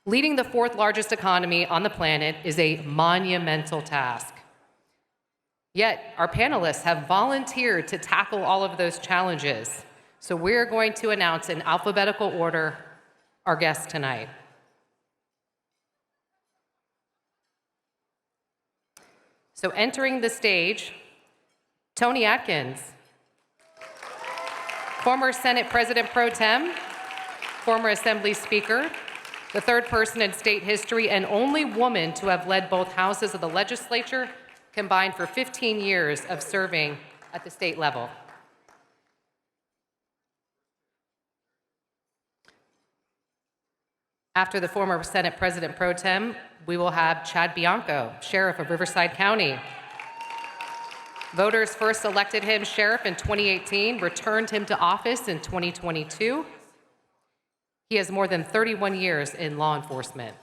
Leading the fourth largest economy on the planet is a monumental task. Yet, our panelists have volunteered to tackle all of those challenges. So we're going to announce in alphabetical order our guests tonight. So entering the stage, Tony Atkins, former Senate President Pro Tem, former Assembly Speaker, the third person in state history and only woman to have led both houses of the legislature, combined for 15 years of serving at the state level. After the former Senate President Pro Tem, we will have Chad Bianco, Sheriff of Riverside County. Voters first elected him sheriff in 2018, returned him to office in 2022. He has more than 31 years in law enforcement.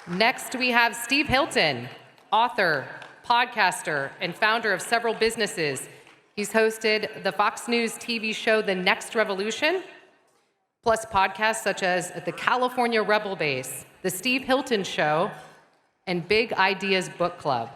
Next, we have Steve Hilton, author, podcaster, and founder of several businesses. He's hosted the Fox News TV show The Next Revolution, plus podcasts such as the California Rebel Base, The Steve Hilton Show, and Big Ideas Book Club.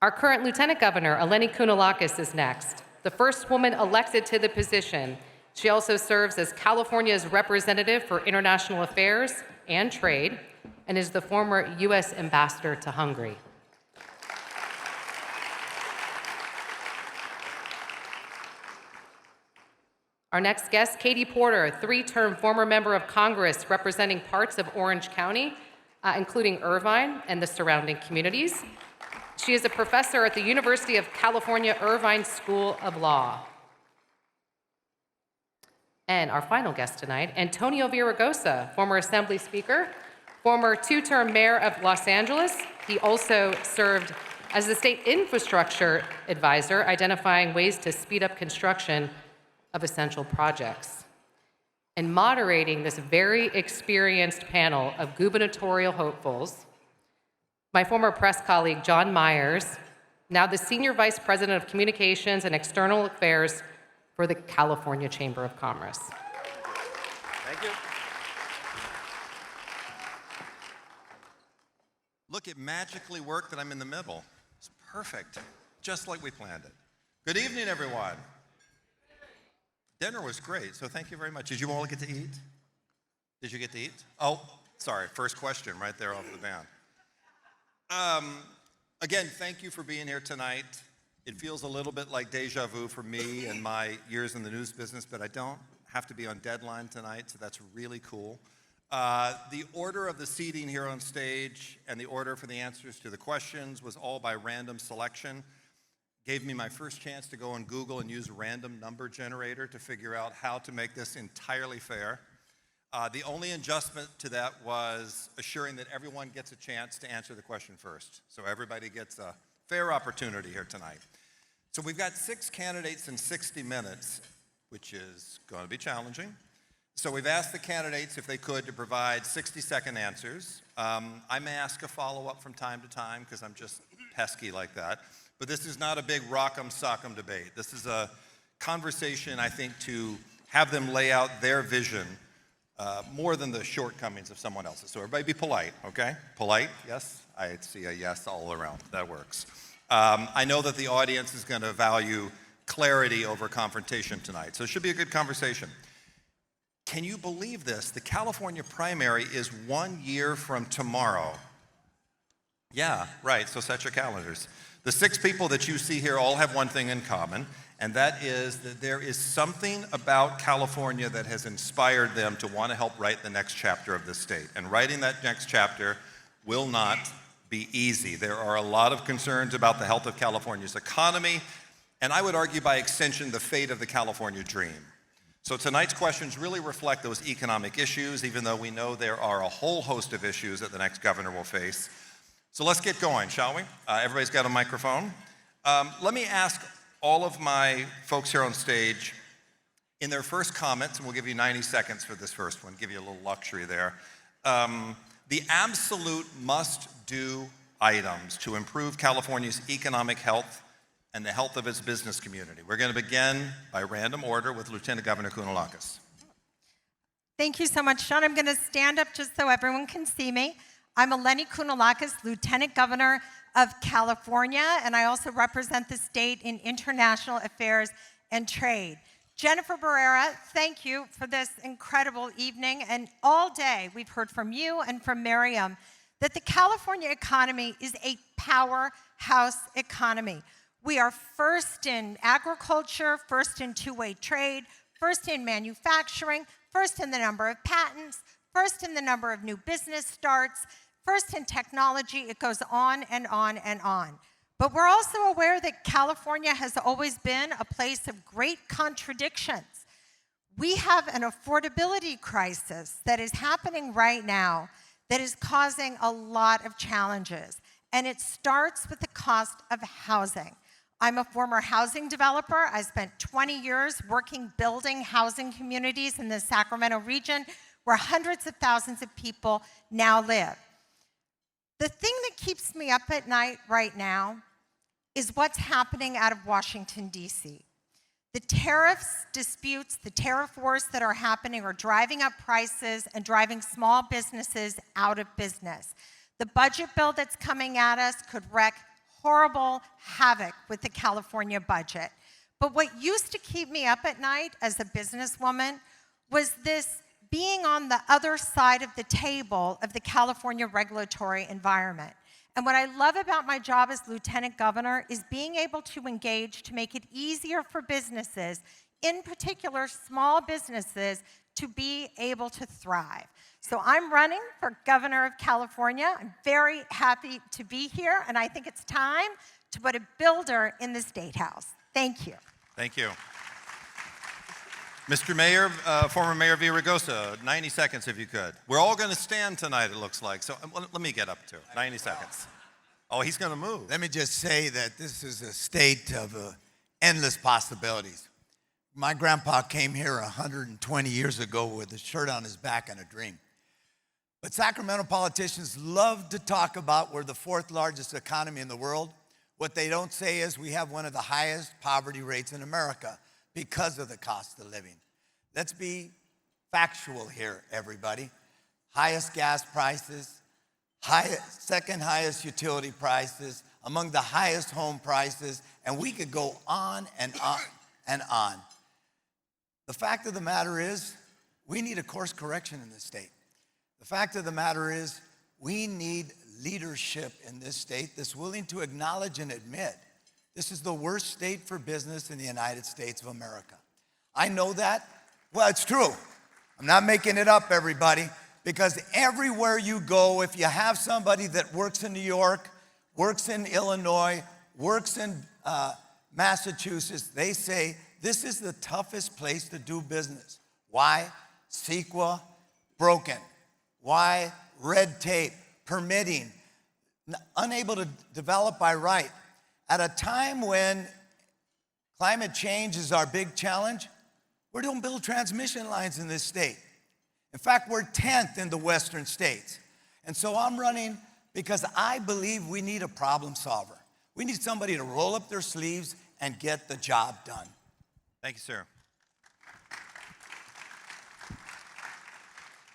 Our current Lieutenant Governor, Eleni Kounalakis, is next, the first woman elected to the position. She also serves as California's representative for international affairs and trade, and is the former U.S. ambassador to Hungary. Our next guest, Katie Porter, three-term former member of Congress representing parts of Orange County, including Irvine and the surrounding communities. She is a professor at the University of California Irvine School of Law. And our final guest tonight, Antonio Villaraigosa, former Assembly Speaker, former two-term mayor of Los Angeles. He also served as the state infrastructure advisor, identifying ways to speed up construction of essential projects. And moderating this very experienced panel of gubernatorial hopefuls, my former press colleague, John Myers, now the Senior Vice President of Communications and External Affairs for the California Chamber of Commerce. Thank you. Look, it magically worked that I'm in the middle. It's perfect, just like we planned it. Good evening, everyone. Dinner was great, so thank you very much. Did you all get to eat? Did you get to eat? Oh, sorry, first question right there off the bat. Again, thank you for being here tonight. It feels a little bit like deja vu for me and my years in the news business, but I don't have to be on deadline tonight, so that's really cool. The order of the seating here on stage and the order for the answers to the questions was all by random selection. Gave me my first chance to go on Google and use a random number generator to figure out how to make this entirely fair. The only adjustment to that was assuring that everyone gets a chance to answer the question first. So everybody gets a fair opportunity here tonight. So we've got 6 candidates in 60 minutes, which is going to be challenging. So we've asked the candidates if they could to provide 60-second answers. I may ask a follow-up from time to time because I'm just pesky like that. But this is not a big rock'em sock'em debate. This is a conversation, I think, to have them lay out their vision more than the shortcomings of someone else's. So everybody be polite, okay? Polite, yes? I see a yes all around. That works. I know that the audience is going to value clarity over confrontation tonight, so it should be a good conversation. Can you believe this? The California primary is 1 year from tomorrow. Yeah, right, so set your calendars. The 6 people that you see here all have one thing in common, and that is that there is something about California that has inspired them to want to help write the next chapter of this state. And writing that next chapter will not be easy. There are a lot of concerns about the health of California's economy, and I would argue by extension the fate of the California dream. So tonight's questions really reflect those economic issues, even though we know there are a whole host of issues that the next governor will face. So let's get going, shall we? Everybody's got a microphone. Let me ask all of my folks here on stage, in their first comments, and we'll give you 90 seconds for this first one, give you a little luxury there, the absolute must-do items to improve California's economic health and the health of its business community. We're going to begin by random order with Lieutenant Governor Kounalakis. Thank you so much, Sean. I'm going to stand up just so everyone can see me. I'm Eleni Kounalakis, Lieutenant Governor of California, and I also represent the state in international affairs and trade. Jennifer Barrera, thank you for this incredible evening. And all day, we've heard from you and from Miriam that the California economy is a powerhouse economy. We are first in agriculture, first in two-way trade, first in manufacturing, first in the number of patents, first in the number of new business starts, first in technology. It goes on and on and on. But we're also aware that California has always been a place of great contradictions. We have an affordability crisis that is happening right now that is causing a lot of challenges. And it starts with the cost of housing. I'm a former housing developer. I spent 20 years building housing communities in the Sacramento region where hundreds of thousands of people now live. The thing that keeps me up at night right now is what's happening out of Washington, D.C. The tariffs disputes, the tariff wars that are happening are driving up prices and driving small businesses out of business. The budget bill that's coming at us could wreak horrible havoc with the California budget. But what used to keep me up at night as a businesswoman was this being on the other side of the table of the California regulatory environment. And what I love about my job as Lieutenant Governor is being able to engage to make it easier for businesses, in particular small businesses, to be able to thrive. So I'm running for Governor of California. I'm very happy to be here, and I think it's time to put a builder in the State House. Thank you. Thank you. Mr. Mayor, former Mayor Villaraigosa, 90 seconds if you could. We're all going to stand tonight, it looks like, so let me get up to it. 90 seconds. Oh, he's going to move. Let me just say that this is a state of endless possibilities. My grandpa came here 120 years ago with a shirt on his back and a dream. But Sacramento politicians love to talk about we're the fourth largest economy in the world. What they don't say is we have one of the highest poverty rates in America because of the cost of living. Let's be factual here, everybody. Highest gas prices, second highest utility prices, among the highest home prices, and we could go on and on and on. The fact of the matter is, we need a course correction in this state. The fact of the matter is, we need leadership in this state that's willing to acknowledge and admit this is the worst state for business in the United States of America. I know that. Well, it's true. I'm not making it up, everybody, because everywhere you go, if you have somebody that works in New York, works in Illinois, works in Massachusetts, they say this is the toughest place to do business. Why? CEQA, broken. Why? Red tape, permitting, unable to develop by right. At a time when climate change is our big challenge, we don't build transmission lines in this state. In fact, we're 10th in the western states. And so I'm running because I believe we need a problem solver. We need somebody to roll up their sleeves and get the job done. Thank you, sir.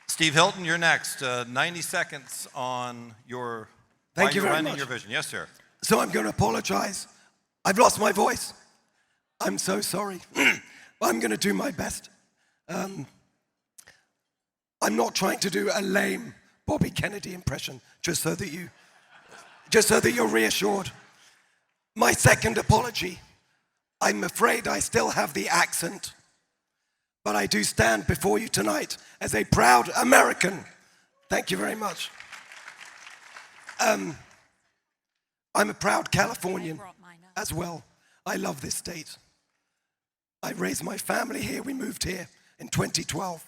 Steve Hilton, you're next. 90 seconds on your Thank you very running much. your vision. Yes, sir. So I'm going to apologize. I've lost my voice. I'm so sorry. But I'm going to do my best. I'm not trying to do a lame Bobby Kennedy impression, just so that you're reassured. My second apology. I'm afraid I still have the accent, but I do stand before you tonight as a proud American. Thank you very much. I'm a proud Californian as well. I love this state. I raised my family here. We moved here in 2012.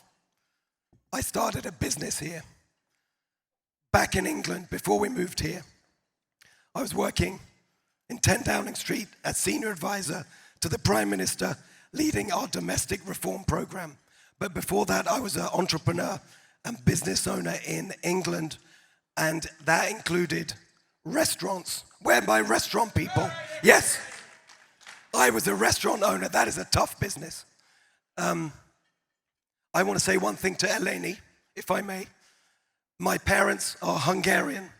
I started a business here. Back in England, before we moved here, I was working in 10 Downing Street as senior advisor to the Prime Minister, leading our domestic reform program. But before that, I was an entrepreneur and business owner in England, and that included restaurants. Where are my restaurant people? Yes. I was a restaurant owner. That is a tough business. I want to say one thing to Eleni, if I may. My parents are Hungarian.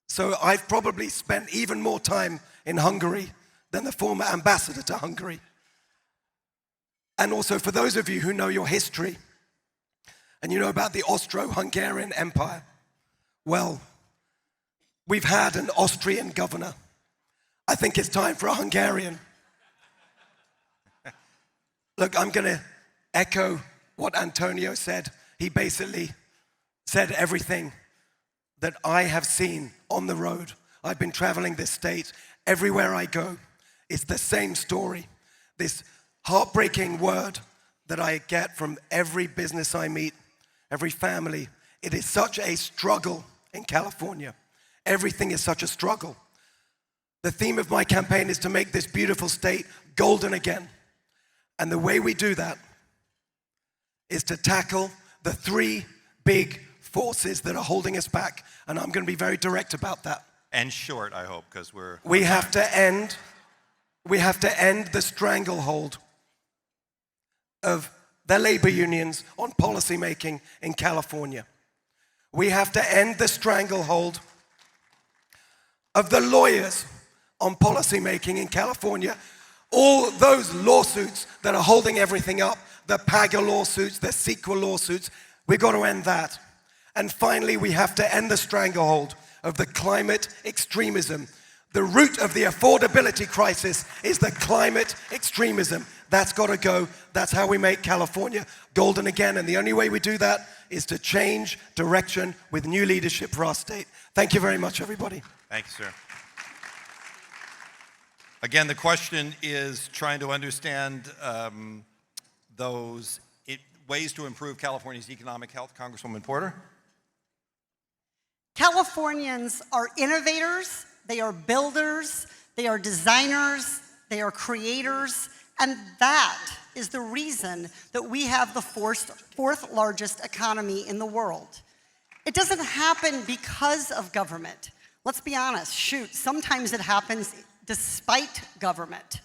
So I've probably spent even more time in Hungary than the former ambassador to Hungary. And also for those of you who know your history, and you know about the Austro-Hungarian Empire, well, we've had an Austrian governor. I think it's time for a Hungarian. Look, I'm going to echo what Antonio said. He basically said everything that I have seen on the road. I've been traveling this state. Everywhere I go, it's the same story. This heartbreaking word that I get from every business I meet, every family. It is such a struggle in California. Everything is such a struggle. The theme of my campaign is to make this beautiful state golden again. And the way we do that is to tackle the three big forces that are holding us back. And I'm going to be very direct about that. And short, I hope, because we have to end the stranglehold of the labor unions on policymaking in California. We have to end the stranglehold of the lawyers on policymaking in California. All those lawsuits that are holding everything up, the PAGA lawsuits, the CEQA lawsuits, we've got to end that. And finally, we have to end the stranglehold of the climate extremism. The root of the affordability crisis is the climate extremism. That's got to go. That's how we make California golden again. And the only way we do that is to change direction with new leadership for our state. Thank you very much, everybody. Thank you, sir. Again, the question is trying to understand ways to improve California's economic health. Congresswoman Porter. Californians are innovators, they are builders, they are designers, they are creators, and that is the reason that we have the fourth largest economy in the world. It doesn't happen because of government. Let's be honest, sometimes it happens despite government.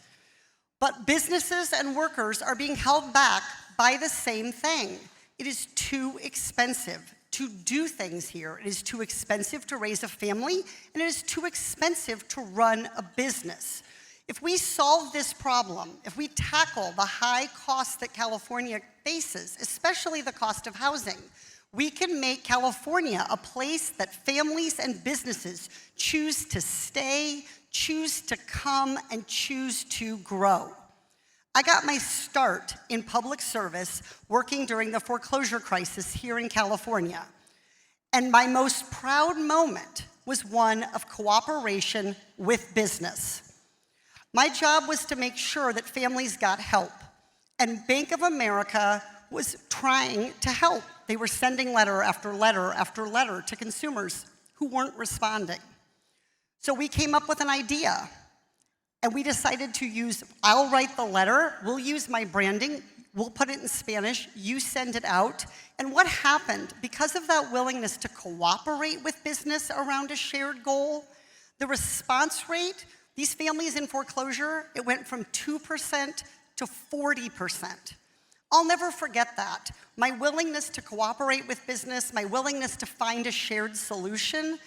But businesses and workers are being held back by the same thing. It is too expensive to do things here. It is too expensive to raise a family, and it is too expensive to run a business. If we solve this problem, if we tackle the high costs that California faces, especially the cost of housing, we can make California a place that families and businesses choose to stay, choose to come, and choose to grow. I got my start in public service working during the foreclosure crisis here in California. And my most proud moment was one of cooperation with business. My job was to make sure that families got help. And Bank of America was trying to help. They were sending letter after letter after letter to consumers who weren't responding. So we came up with an idea. And we decided to I'll write the letter, we'll use my branding, we'll put it in Spanish, you send it out. And what happened? Because of that willingness to cooperate with business around a shared goal, the response rate, these families in foreclosure, it went from 2% to 40%. I'll never forget that. My willingness to cooperate with business, my willingness to find a shared solution,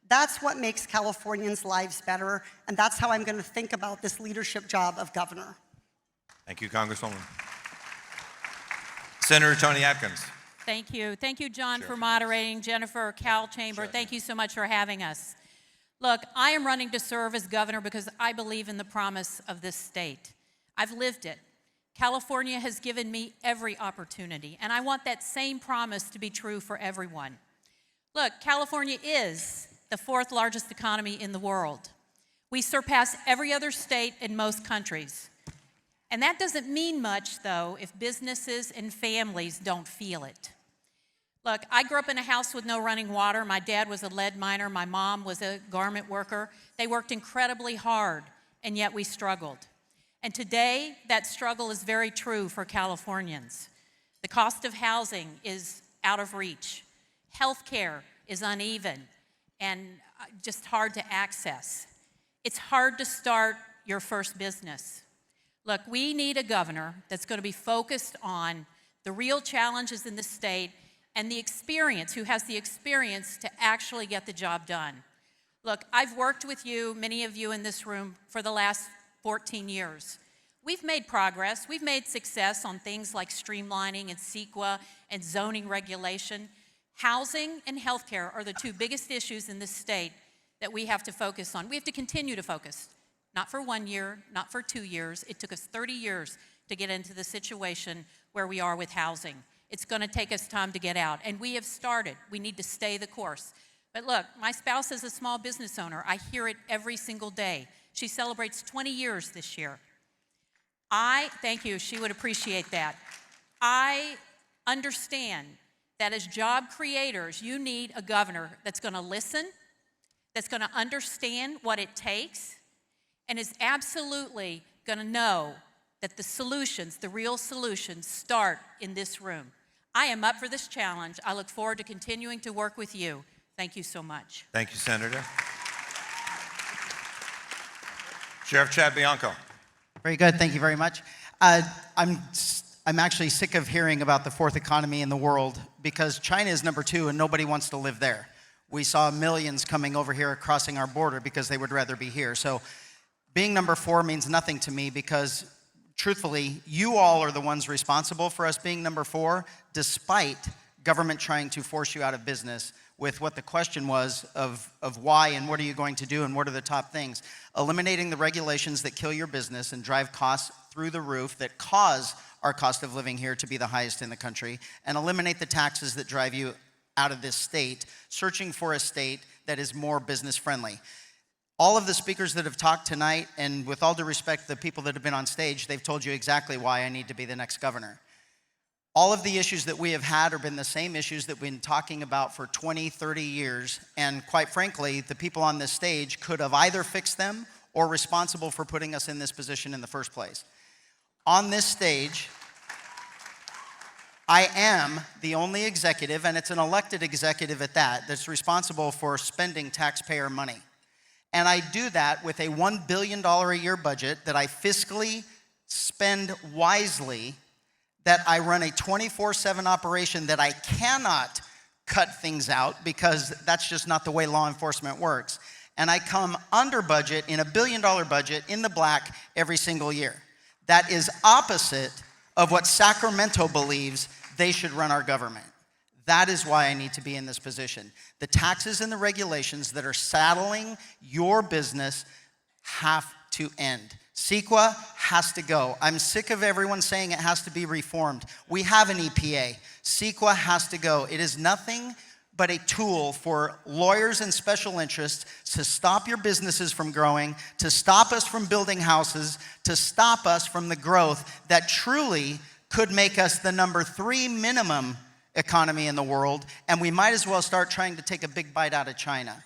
that's what makes Californians' lives better, and that's how I'm going to think about this leadership job of governor. Thank you, Congresswoman. Senator Tony Atkins. Thank you. Thank you, John, for moderating. Jennifer, Cal Chamber, thank you so much for having us. Look, I am running to serve as governor because I believe in the promise of this state. I've lived it. California has given me every opportunity, and I want that same promise to be true for everyone. Look, California is the fourth largest economy in the world. We surpass every other state in most countries. And that doesn't mean much, though, if businesses and families don't feel it. Look, I grew up in a house with no running water. My dad was a lead miner. My mom was a garment worker. They worked incredibly hard, and yet we struggled. And today, that struggle is very true for Californians. The cost of housing is out of reach. Healthcare is uneven and just hard to access. It's hard to start your first business. Look, we need a governor that's going to be focused on the real challenges in the state and the experience, who has the experience to actually get the job done. Look, I've worked with you, many of you in this room, for the last 14 years. We've made progress. We've made success on things like streamlining and CEQA and zoning regulation. Housing and healthcare are the two biggest issues in this state that we have to focus on. We have to continue to focus, not for 1 year, not for 2 years. It took us 30 years to get into the situation where we are with housing. It's going to take us time to get out, and we have started. We need to stay the course. But look, my spouse is a small business owner. I hear it every single day. She celebrates 20 years this year. Thank you, she would appreciate that. I understand that as job creators, you need a governor that's going to listen, that's going to understand what it takes, and is absolutely going to know that the solutions, the real solutions, start in this room. I am up for this challenge. I look forward to continuing to work with you. Thank you so much. Thank you, Senator. Sheriff Chad Bianco. Very good, thank you very much. I'm actually sick of hearing about the fourth economy in the world because China is number 2 and nobody wants to live there. We saw millions coming over here crossing our border because they would rather be here. So being number 4 means nothing to me because truthfully, you all are the ones responsible for us being number 4, despite government trying to force you out of business with what the question was of why and what are you going to do and what are the top things. Eliminating the regulations that kill your business and drive costs through the roof that cause our cost of living here to be the highest in the country, and eliminate the taxes that drive you out of this state, searching for a state that is more business friendly. All of the speakers that have talked tonight, and with all due respect, the people that have been on stage, they've told you exactly why I need to be the next governor. All of the issues that we have had have been the same issues that we've been talking about for 20, 30 years, and quite frankly, the people on this stage could have either fixed them or responsible for putting us in this position in the first place. On this stage, I am the only executive, and it's an elected executive at that, that's responsible for spending taxpayer money. And I do that with a $1 billion a year budget that I fiscally spend wisely, that I run a 24/7 operation that I cannot cut things out because that's just not the way law enforcement works. And I come under budget in a $1 billion budget in the black every single year. That is opposite of what Sacramento believes they should run our government. That is why I need to be in this position. The taxes and the regulations that are saddling your business have to end. CEQA has to go. I'm sick of everyone saying it has to be reformed. We have an EPA. CEQA has to go. It is nothing but a tool for lawyers and special interests to stop your businesses from growing, to stop us from building houses, to stop us from the growth that truly could make us the number 3 minimum economy in the world, and we might as well start trying to take a big bite out of China.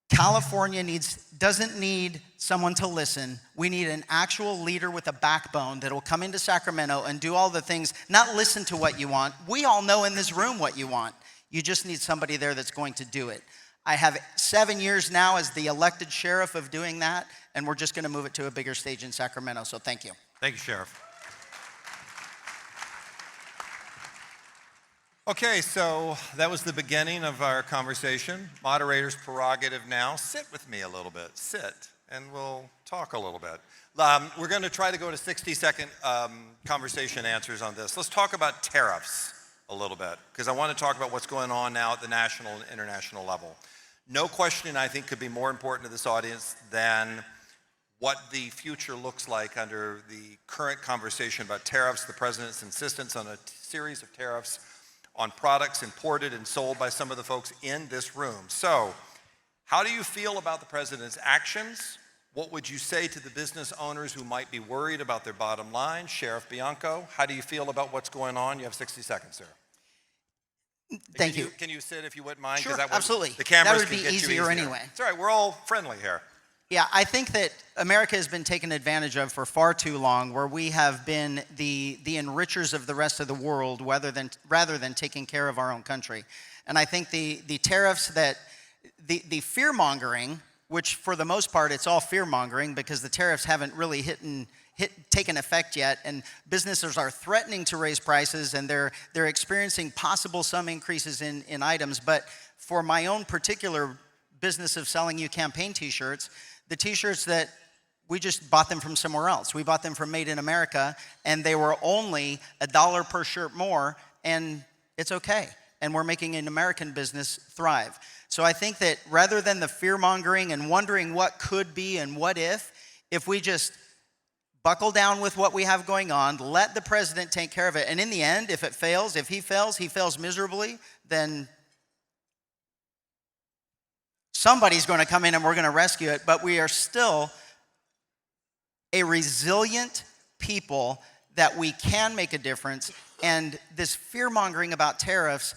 California doesn't need someone to listen. We need an actual leader with a backbone that will come into Sacramento and do all the things, not listen to what you want. We all know in this room what you want. You just need somebody there that's going to do it. I have 7 years now as the elected sheriff of doing that, and we're just going to move it to a bigger stage in Sacramento, so thank you. Thank you, Sheriff. Okay, so that was the beginning of our conversation. Moderator's prerogative now. Sit with me a little bit. Sit, and we'll talk a little bit. We're going to try to go to 60-second conversation answers on this. Let's talk about tariffs a little bit, because I want to talk about what's going on now at the national and international level. No question, I think, could be more important to this audience than what the future looks like under the current conversation about tariffs, the president's insistence on a series of tariffs on products imported and sold by some of the folks in this room. So, how do you feel about the president's actions? What would you say to the business owners who might be worried about their bottom line? Sheriff Bianco, how do you feel about what's going on? You have 60 seconds, sir. Thank you. Can you sit if you wouldn't mind? Sure, That absolutely. The cameras that would can be get you easier anyway. It's all right, we're all friendly here. Yeah, I think that America has been taken advantage of for far too long, where we have been the enrichers of the rest of the world rather than taking care of our own country. And I think the tariffs that, the fear-mongering which for the most part, it's all fear-mongering because the tariffs haven't really taken effect yet, and businesses are threatening to raise prices, and they're experiencing possible some increases in items. But for my own particular business of selling you campaign t-shirts, the t-shirts that we just bought them from somewhere else. We bought them from Made in America, and they were only $1 per shirt more, and it's okay. And we're making an American business thrive. So I think that rather than the fear-mongering and wondering what could be and what if we just buckle down with what we have going on, let the president take care of it, and in the end, if he fails miserably, then somebody's going to come in and we're going to rescue it. But we are still a resilient people that we can make a difference. And this fear-mongering about tariffs,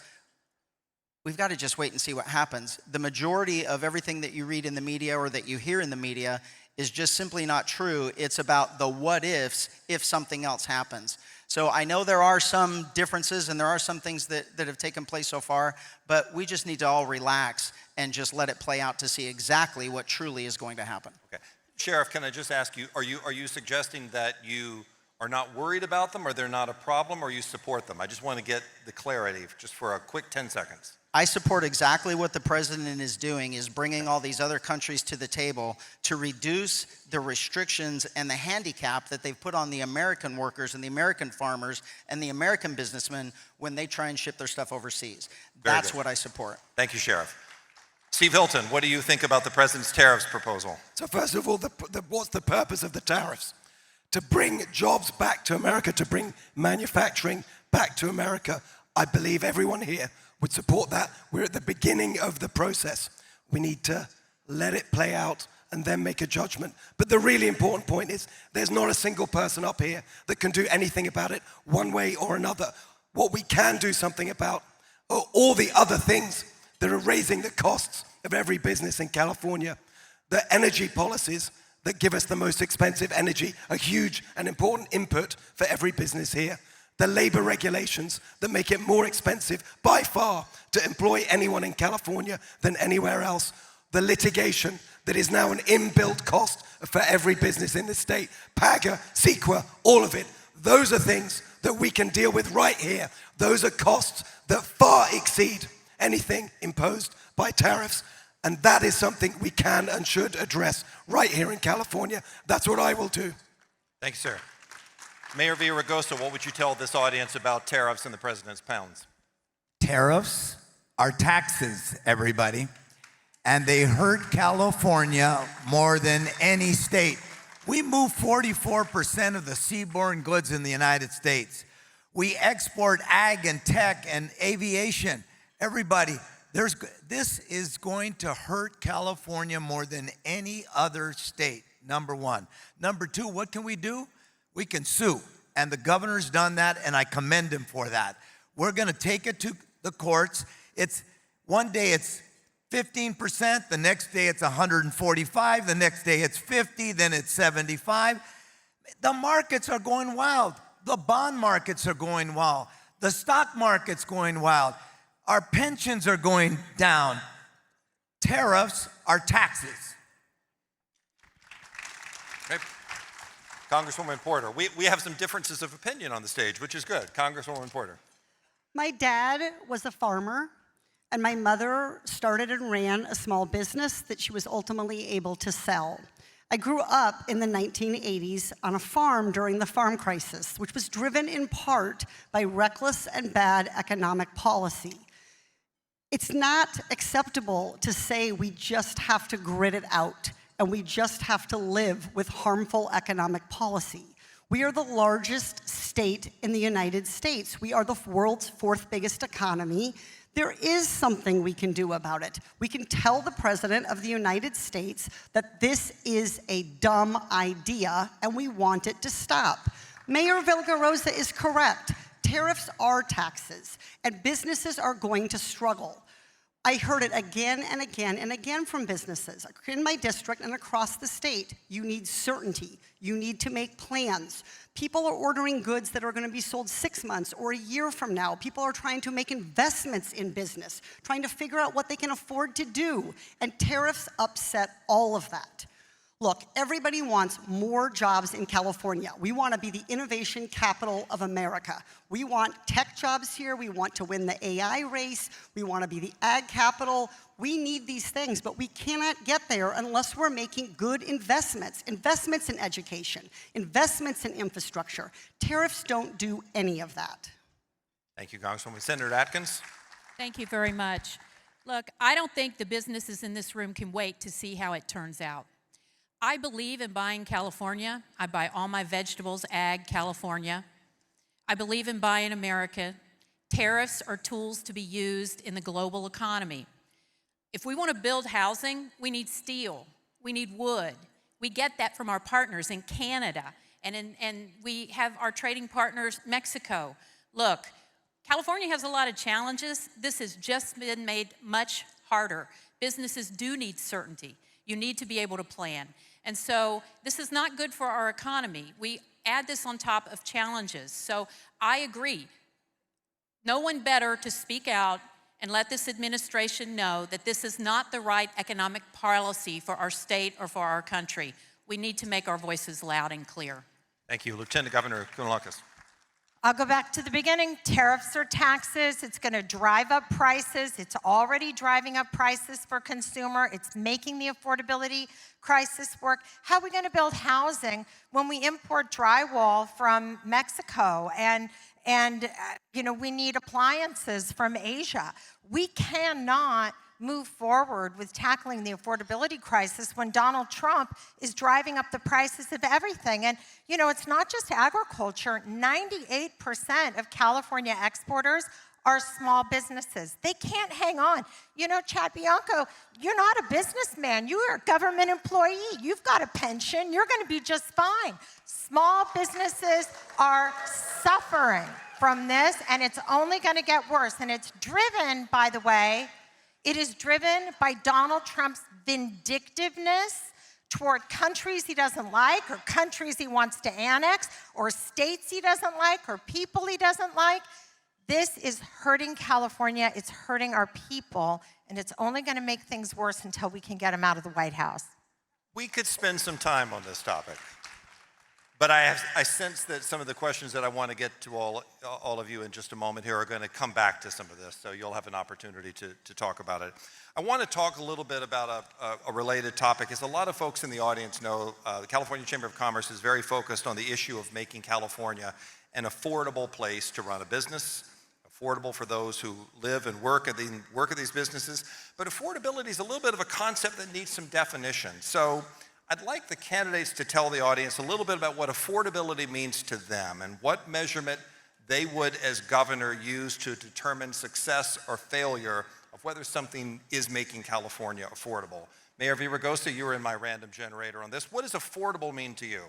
we've got to just wait and see what happens. The majority of everything that you read in the media or that you hear in the media is just simply not true. It's about the what ifs if something else happens. So I know there are some differences and there are some things that have taken place so far, but we just need to all relax and just let it play out to see exactly what truly is going to happen. Okay. Sheriff, can I just ask you, are you suggesting that you are not worried about them, or they're not a problem, or you support them? I just want to get the clarity just for a quick 10 seconds. I support exactly what the president is doing, is bringing all these other countries to the table to reduce the restrictions and the handicap that they've put on the American workers and the American farmers and the American businessmen when they try and ship their stuff overseas. That's what I support. Thank you, Sheriff. Steve Hilton, what do you think about the president's tariffs proposal? So first of all, what's the purpose of the tariffs? To bring jobs back to America, to bring manufacturing back to America. I believe everyone here would support that. We're at the beginning of the process. We need to let it play out and then make a judgment. But the really important point is there's not a single person up here that can do anything about it one way or another. What we can do something about are all the other things that are raising the costs of every business in California. The energy policies that give us the most expensive energy, a huge and important input for every business here. The labor regulations that make it more expensive by far to employ anyone in California than anywhere else. The litigation that is now an inbuilt cost for every business in the state. PAGA, CEQA, all of it. Those are things that we can deal with right here. Those are costs that far exceed anything imposed by tariffs. And that is something we can and should address right here in California. That's what I will do. Thank you, sir. Mayor Villaraigosa, what would you tell this audience about tariffs and the president's pounds? Tariffs are taxes, everybody, and they hurt California more than any state. We move 44% of the seaborne goods in the United States. We export ag and tech and aviation. Everybody, this is going to hurt California more than any other state, number one. Number two, what can we do? We can sue, and the governor's done that, and I commend him for that. We're going to take it to the courts. One day it's 15%, the next day it's 145, the next day it's 50, then it's 75. The markets are going wild. The bond markets are going wild. The stock market's going wild. Our pensions are going down. Tariffs are taxes. Okay. Congresswoman Porter, we have some differences of opinion on the stage, which is good. Congresswoman Porter. My dad was a farmer, and my mother started and ran a small business that she was ultimately able to sell. I grew up in the 1980s on a farm during the farm crisis, which was driven in part by reckless and bad economic policy. It's not acceptable to say we just have to grit it out and we just have to live with harmful economic policy. We are the largest state in the United States. We are the world's fourth biggest economy. There is something we can do about it. We can tell the President of the United States that this is a dumb idea and we want it to stop. Mayor Villaraigosa is correct. Tariffs are taxes, and businesses are going to struggle. I heard it again and again and again from businesses in my district and across the state. You need certainty. You need to make plans. People are ordering goods that are going to be sold 6 months or a year from now. People are trying to make investments in business, trying to figure out what they can afford to do. And tariffs upset all of that. Look, everybody wants more jobs in California. We want to be the innovation capital of America. We want tech jobs here. We want to win the AI race. We want to be the ag capital. We need these things, but we cannot get there unless we're making good investments. Investments in education, investments in infrastructure. Tariffs don't do any of that. Thank you, Congresswoman. Senator Atkins. Thank you very much. Look, I don't think the businesses in this room can wait to see how it turns out. I believe in buying California. I buy all my vegetables, ag, California. I believe in buying America. Tariffs are tools to be used in the global economy. If we want to build housing, we need steel. We need wood. We get that from our partners in Canada, and we have our trading partners, Mexico. Look, California has a lot of challenges. This has just been made much harder. Businesses do need certainty. You need to be able to plan. And so this is not good for our economy. We add this on top of challenges. So I agree. No one better to speak out and let this administration know that this is not the right economic policy for our state or for our country. We need to make our voices loud and clear. Thank you. Lieutenant Governor Kounalakis. I'll go back to the beginning. Tariffs are taxes. It's going to drive up prices. It's already driving up prices for consumer. It's making the affordability crisis work. How are we going to build housing when we import drywall from Mexico and we need appliances from Asia? We cannot move forward with tackling the affordability crisis when Donald Trump is driving up the prices of everything. And, it's not just agriculture. 98% of California exporters are small businesses. They can't hang on. Chad Bianco, you're not a businessman. You are a government employee. You've got a pension. You're going to be just fine. Small businesses are suffering from this, and it's only going to get worse. And it's driven, by the way, it is driven by Donald Trump's vindictiveness toward countries he doesn't like, or countries he wants to annex, or states he doesn't like, or people he doesn't like. This is hurting California, it's hurting our people, and it's only going to make things worse until we can get them out of the White House. We could spend some time on this topic, but I sense that some of the questions that I want to get to all of you in just a moment here are going to come back to some of this, so you'll have an opportunity to talk about it. I want to talk a little bit about a related topic. As a lot of folks in the audience know, the California Chamber of Commerce is very focused on the issue of making California an affordable place to run a business, affordable for those who live and work at these businesses. But affordability is a little bit of a concept that needs some definition. So I'd like the candidates to tell the audience a little bit about what affordability means to them and what measurement they would, as governor, use to determine success or failure of whether something is making California affordable. Mayor Villaraigosa, you were in my random generator on this. What does affordable mean to you?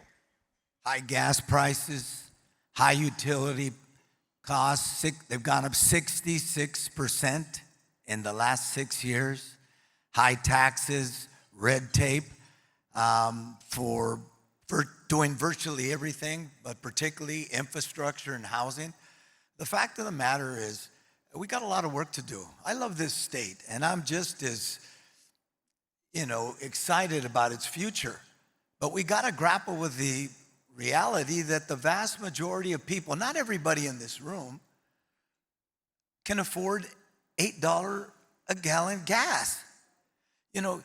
High gas prices, high utility costs, they've gone up 66% in the last 6 years. High taxes, red tape for doing virtually everything, but particularly infrastructure and housing. The fact of the matter is, we got a lot of work to do. I love this state, and I'm just as, excited about its future. But we got to grapple with the reality that the vast majority of people, not everybody in this room, can afford $8 a gallon gas.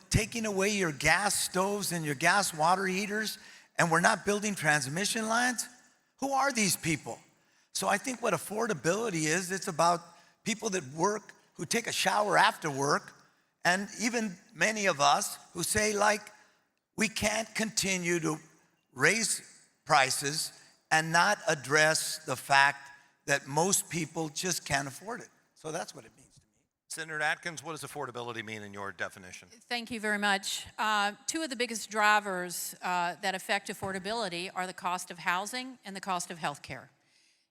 Taking away your gas stoves and your gas water heaters, and we're not building transmission lines? Who are these people? So I think what affordability is, it's about people that work, who take a shower after work, and even many of us who say, we can't continue to raise prices and not address the fact that most people just can't afford it. So that's what it means to me. Senator Atkins, what does affordability mean in your definition? Thank you very much. Two of the biggest drivers that affect affordability are the cost of housing and the cost of health care.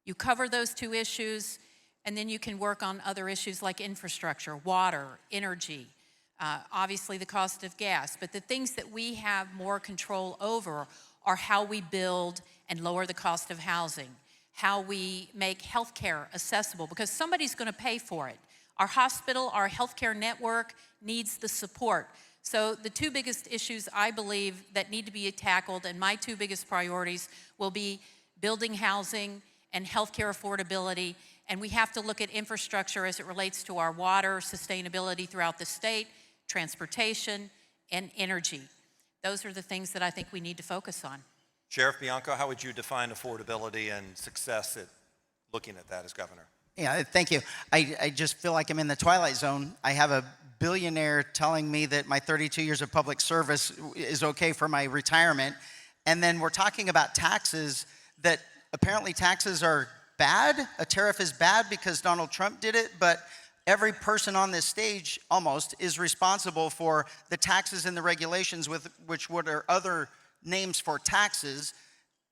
You cover those two issues, And then you can work on other issues like infrastructure, water, energy, obviously the cost of gas. But the things that we have more control over are how we build and lower the cost of housing, how we make healthcare accessible, because somebody's going to pay for it. Our hospital, our healthcare network needs the support. So the two biggest issues I believe that need to be tackled, and my two biggest priorities, will be building housing and healthcare affordability. And we have to look at infrastructure as it relates to our water, sustainability throughout the state, transportation, and energy. Those are the things that I think we need to focus on. Sheriff Bianco, how would you define affordability and success at looking at that as governor? Yeah, thank you. I just feel like I'm in the twilight zone. I have a billionaire telling me that my 32 years of public service is okay for my retirement. And then we're talking about taxes, that apparently taxes are bad. A tariff is bad because Donald Trump did it, but every person on this stage almost is responsible for the taxes and the regulations with which what are other names for taxes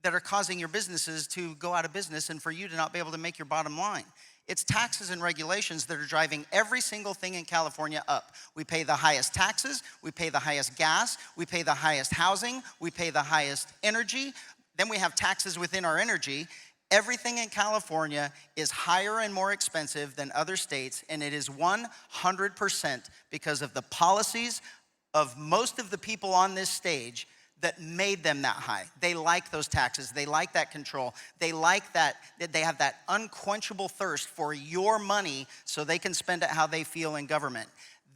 that are causing your businesses to go out of business and for you to not be able to make your bottom line. It's taxes and regulations that are driving every single thing in California up. We pay the highest taxes, we pay the highest gas, we pay the highest housing, we pay the highest energy. Then we have taxes within our energy. Everything in California is higher and more expensive than other states, and it is 100% because of the policies of most of the people on this stage that made them that high. They like those taxes. They like that control. They like that they have that unquenchable thirst for your money so they can spend it how they feel in government.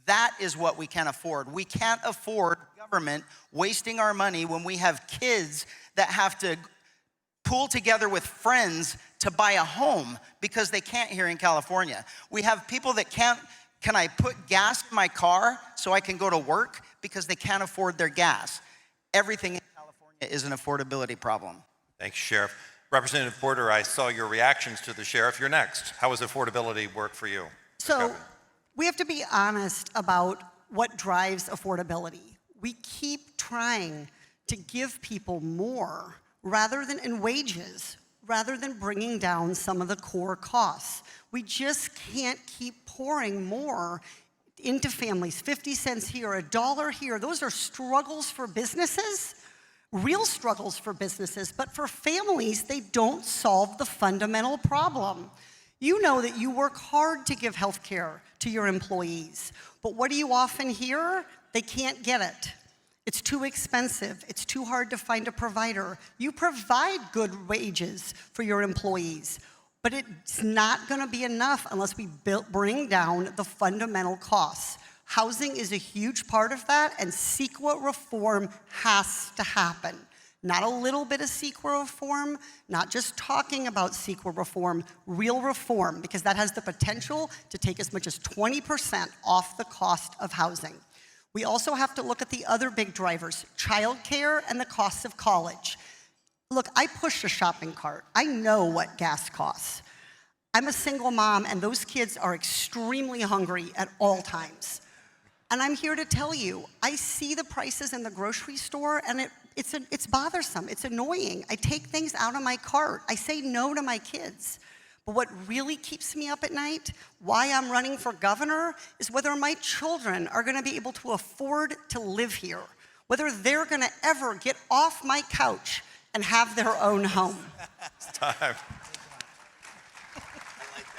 That is what we can't afford. We can't afford government wasting our money when we have kids that have to pool together with friends to buy a home because they can't here in California. We have people that can't, can I put gas in my car so I can go to work, because they can't afford their gas. Everything in California is an affordability problem. Thanks, Sheriff. Representative Porter, I saw your reactions to the sheriff. You're next. How does affordability work for you? So we have to be honest about what drives affordability. We keep trying to give people more rather than in wages, rather than bringing down some of the core costs. We just can't keep pouring more into families, 50 cents here, $1 here. Those are struggles for businesses, real struggles for businesses, but for families, they don't solve the fundamental problem. You know that you work hard to give health care to your employees, but what do you often hear? They can't get it. It's too expensive. It's too hard to find a provider. You provide good wages for your employees, but it's not going to be enough unless we bring down the fundamental costs. Housing is a huge part of that, and CEQA reform has to happen. Not a little bit of CEQA reform, not just talking about CEQA reform, real reform, because that has the potential to take as much as 20% off the cost of housing. We also have to look at the other big drivers, childcare and the cost of college. Look, I push a shopping cart. I know what gas costs. I'm a single mom, and those kids are extremely hungry at all times. And I'm here to tell you, I see the prices in the grocery store, and it's bothersome. It's annoying. I take things out of my cart. I say no to my kids. But what really keeps me up at night, why I'm running for governor, is whether my children are going to be able to afford to live here, whether they're going to ever get off my couch and have their own home. It's time.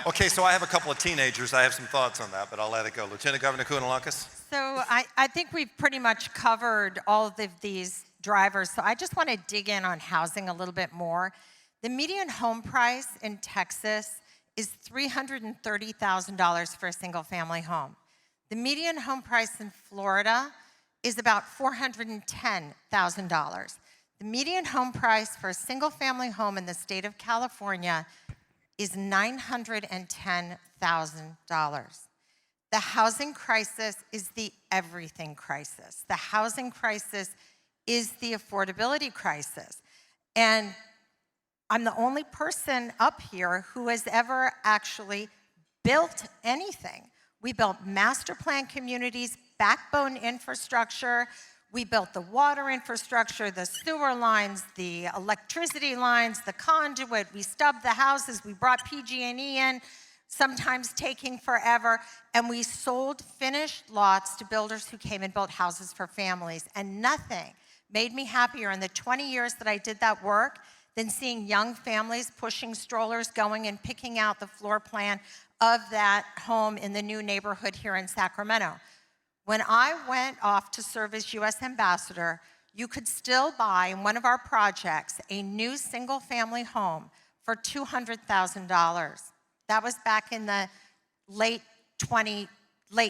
Okay, so I have a couple of teenagers. I have some thoughts on that, but I'll let it go. Lieutenant Governor Kounalakis. So I think we've pretty much covered all of these drivers. So I just want to dig in on housing a little bit more. The median home price in Texas is $330,000 for a single family home. The median home price in Florida is about $410,000. The median home price for a single family home in the state of California is $910,000. The housing crisis is the everything crisis. The housing crisis is the affordability crisis. And I'm the only person up here who has ever actually built anything. We built master plan communities, backbone infrastructure. We built the water infrastructure, the sewer lines, the electricity lines, the conduit. We stubbed the houses. We brought PG&E in. sometimes taking forever. And we sold finished lots to builders who came and built houses for families. And nothing made me happier in the 20 years that I did that work than seeing young families pushing strollers, going and picking out the floor plan of that home in the new neighborhood here in Sacramento. When I went off to serve as U.S. Ambassador, you could still buy in one of our projects a new single-family home for $200,000. That was back in the late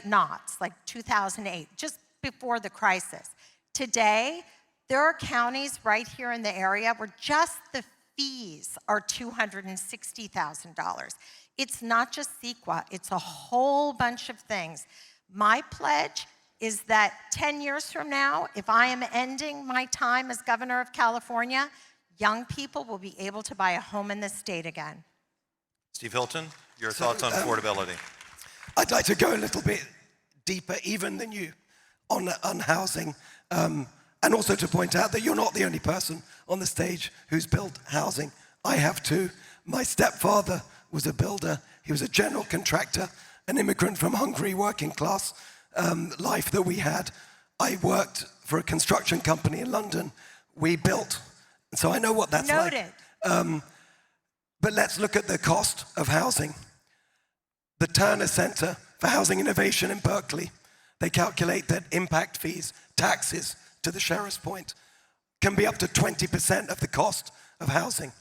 noughts, like 2008, just before the crisis. Today, there are counties right here in the area where just the fees are $260,000. It's not just CEQA, it's a whole bunch of things. My pledge is that 10 years from now, if I am ending my time as governor of California, young people will be able to buy a home in this state again. Steve Hilton, your thoughts on affordability? I'd like to go a little bit deeper even than you on housing, and also to point out that you're not the only person on the stage who's built housing. I have too. My stepfather was a builder. He was a general contractor, an immigrant from Hungary, working class life that we had. I worked for a construction company in London. We built. So I know what that's Noted. like. But let's look at the cost of housing. The Turner Center for Housing Innovation in Berkeley, they calculate that impact fees, taxes, to the sheriff's point, can be up to 20% of the cost of housing.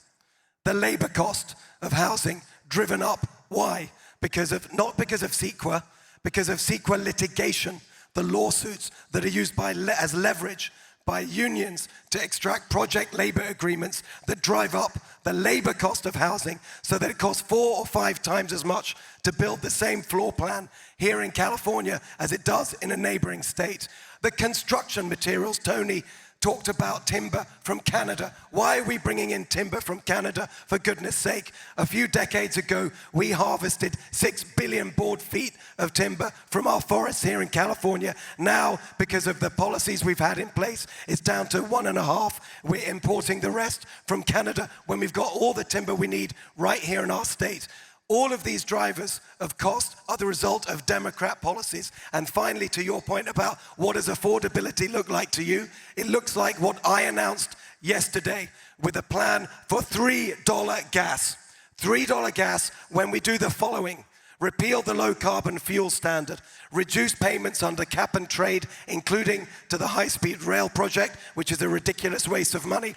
The labor cost of housing driven up. Why? Not because of CEQA, because of CEQA litigation, the lawsuits that are used as leverage by unions to extract project labor agreements that drive up the labor cost of housing so that it costs 4 or 5 times as much to build the same floor plan here in California as it does in a neighboring state. The construction materials, Tony talked about timber from Canada. Why are we bringing in timber from Canada, for goodness sake? A few decades ago, we harvested 6 billion board feet of timber from our forests here in California. Now, because of the policies we've had in place, it's down to 1.5. We're importing the rest from Canada when we've got all the timber we need right here in our state. All of these drivers of cost are the result of Democrat policies. And finally, to your point about what does affordability look like to you, it looks like what I announced yesterday with a plan for $3 gas. $3 gas when we do the following: repeal the low carbon fuel standard, reduce payments under cap and trade, including to the high-speed rail project, which is a ridiculous waste of money,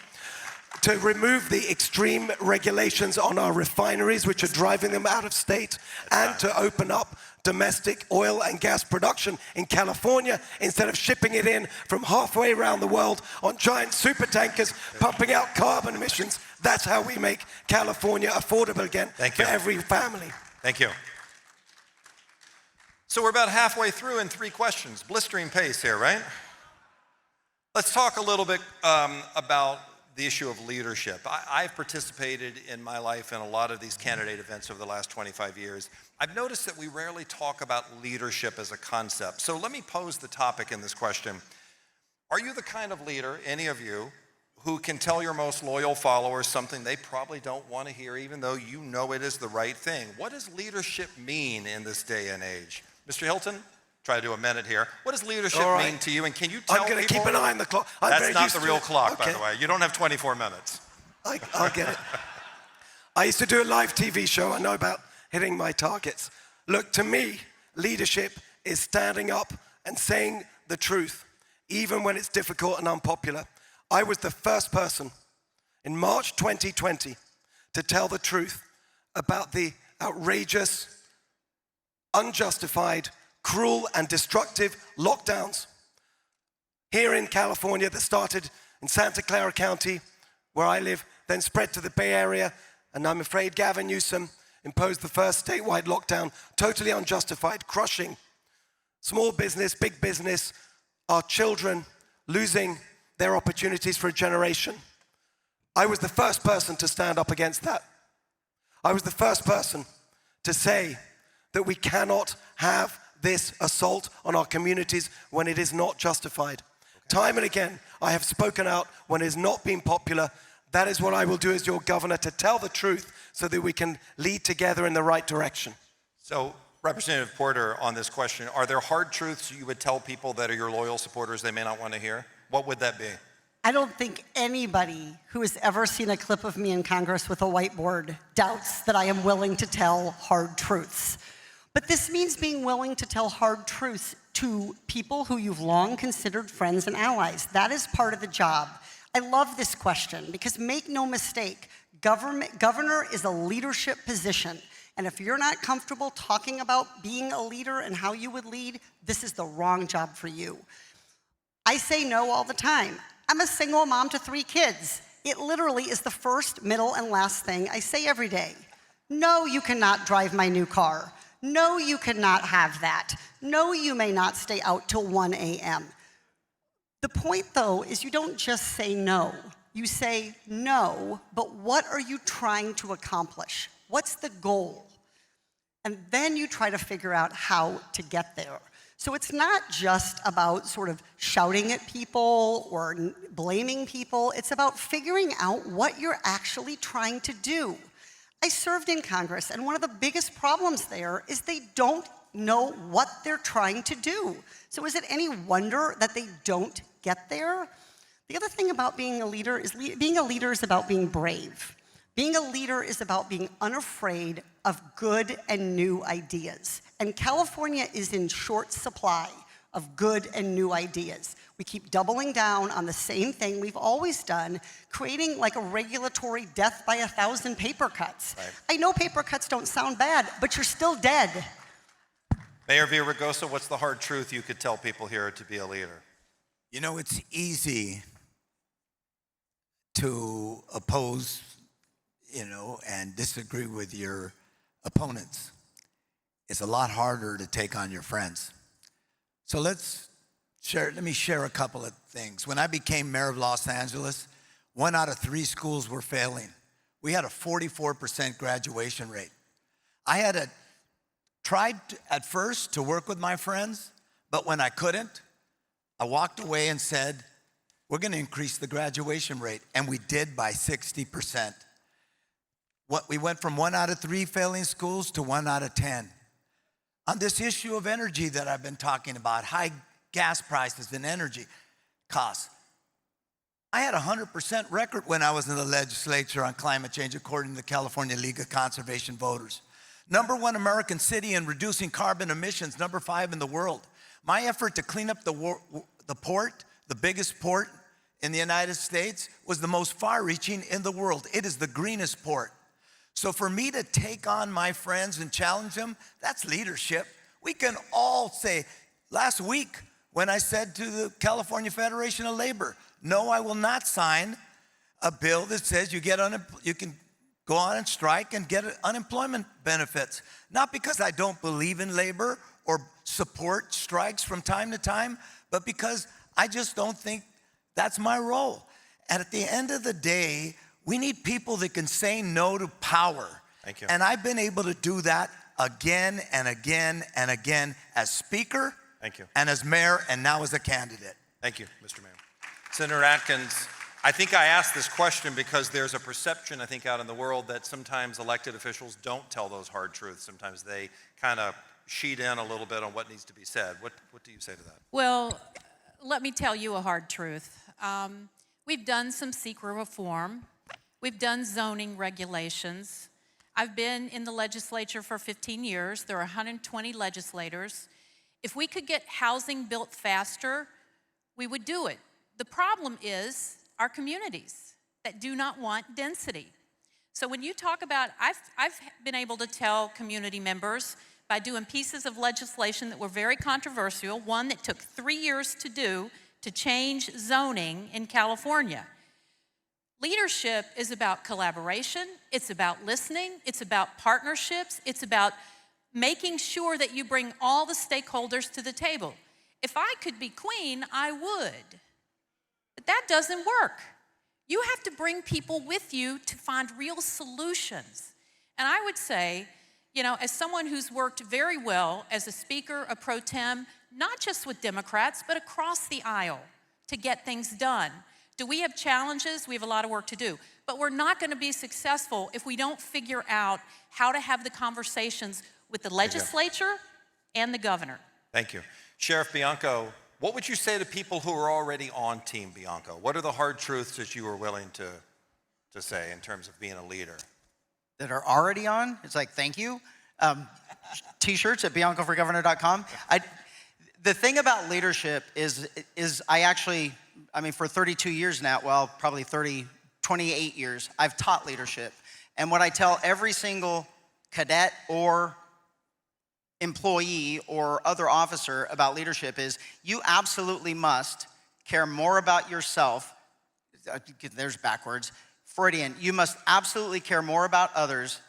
to remove the extreme regulations on our refineries, which are driving them out of state, and to open up domestic oil and gas production in California instead of shipping it in from halfway around the world on giant super tankers pumping out carbon emissions. That's how we make California affordable again for every family. Thank you. So we're about halfway through in 3 questions. Blistering pace here, right? Let's talk a little bit about the issue of leadership. I've participated in my life in a lot of these candidate events over the last 25 years. I've noticed that we rarely talk about leadership as a concept. So let me pose the topic in this question. Are you the kind of leader, any of you, who can tell your most loyal followers something they probably don't want to hear, even though you know it is the right thing? What does leadership mean in this day and age? Mr. Hilton? Try to do a minute here. What does leadership mean to you, and can you tell people? I'm going to keep an eye on the clock. That's not the real clock, by the way. You don't have 24 minutes. I'll get it. I used to do a live TV show. I know about hitting my targets. Look, to me, leadership is standing up and saying the truth, even when it's difficult and unpopular. I was the first person in March 2020 to tell the truth about the outrageous, unjustified, cruel and destructive lockdowns here in California that started in Santa Clara County, where I live, then spread to the Bay Area, and I'm afraid Gavin Newsom imposed the first statewide lockdown, totally unjustified, crushing small business, big business, our children losing their opportunities for a generation. I was the first person to stand up against that. I was the first person to say that we cannot have this assault on our communities when it is not justified. Time and again, I have spoken out when it has not been popular. That is what I will do as your governor, to tell the truth so that we can lead together in the right direction. So, Representative Porter, on this question, are there hard truths you would tell people that are your loyal supporters they may not want to hear? What would that be? I don't think anybody who has ever seen a clip of me in Congress with a whiteboard doubts that I am willing to tell hard truths. But this means being willing to tell hard truths to people who you've long considered friends and allies. That is part of the job. I love this question because make no mistake, governor is a leadership position. And if you're not comfortable talking about being a leader and how you would lead, this is the wrong job for you. I say no all the time. I'm a single mom to 3 kids. It literally is the first, middle, and last thing I say every day. No, you cannot drive my new car. No, you cannot have that. No, you may not stay out till 1 a.m. The point, though, is you don't just say no. You say no, but what are you trying to accomplish? What's the goal? And then you try to figure out how to get there. So it's not just about sort of shouting at people or blaming people. It's about figuring out what you're actually trying to do. I served in Congress, and one of the biggest problems there is they don't know what they're trying to do. So is it any wonder that they don't get there? The other thing about being a leader is being a leader is about being brave. Being a leader is about being unafraid of good and new ideas. And California is in short supply of good and new ideas. We keep doubling down on the same thing we've always done, creating like a regulatory death by 1,000 paper cuts. Right. I know paper cuts don't sound bad, but you're still dead. Mayor Villaraigosa, what's the hard truth you could tell people here to be a leader? You know, it's easy to oppose, and disagree with your opponents. It's a lot harder to take on your friends. So let me share a couple of things. When I became mayor of Los Angeles, 1 out of 3 schools were failing. We had a 44% graduation rate. I had tried at first to work with my friends, but when I couldn't, I walked away and said, we're gonna increase the graduation rate, and we did by 60%. We went from 1 out of 3 failing schools to 1 out of 10. On this issue of energy that I've been talking about, high gas prices and energy costs, I had a 100% record when I was in the legislature on climate change, according to the California League of Conservation Voters. #1 American city in reducing carbon emissions, #5 in the world. My effort to clean up the port, the biggest port in the United States, was the most far-reaching in the world. It is the greenest port. So for me to take on my friends and challenge them, that's leadership. We can all say, last week when I said to the California Federation of Labor, no, I will not sign a bill that says you can go on and strike and get unemployment benefits. Not because I don't believe in labor or support strikes from time to time, but because I just don't think that's my role. And at the end of the day, we need people that can say no to power. Thank you. And I've been able to do that again and again and again as speaker. Thank you. And as mayor, and now as a candidate. Thank you, Mr. Mayor. Senator Atkins, I think I asked this question because there's a perception, I think, out in the world that sometimes elected officials don't tell those hard truths. Sometimes they kind of sheet in a little bit on what needs to be said. What do you say to that? Well, let me tell you a hard truth. We've done some secret reform. We've done zoning regulations. I've been in the legislature for 15 years. There are 120 legislators. If we could get housing built faster, we would do it. The problem is our communities that do not want density. So when you talk about, I've been able to tell community members by doing pieces of legislation that were very controversial, one that took 3 years to do to change zoning in California. Leadership is about collaboration, it's about listening, it's about partnerships, it's about making sure that you bring all the stakeholders to the table. If I could be queen, I would. But that doesn't work. You have to bring people with you to find real solutions. And I would say, as someone who's worked very well as a speaker, a pro tem, not just with Democrats, but across the aisle to get things done. Do we have challenges? We have a lot of work to do. But we're not going to be successful if we don't figure out how to have the conversations with the legislature and the governor. Thank you. Sheriff Bianco, what would you say to people who are already on Team Bianco? What are the hard truths that you are willing to say in terms of being a leader? That are already on, it's like, thank you. T-shirts at biancoforgovernor.com. The thing about leadership is I mean, for 32 years now, well, probably 28 years, I've taught leadership. And what I tell every single cadet or employee or other officer about leadership is you absolutely must care more about yourself. There's backwards. Freudian. You must absolutely care more about others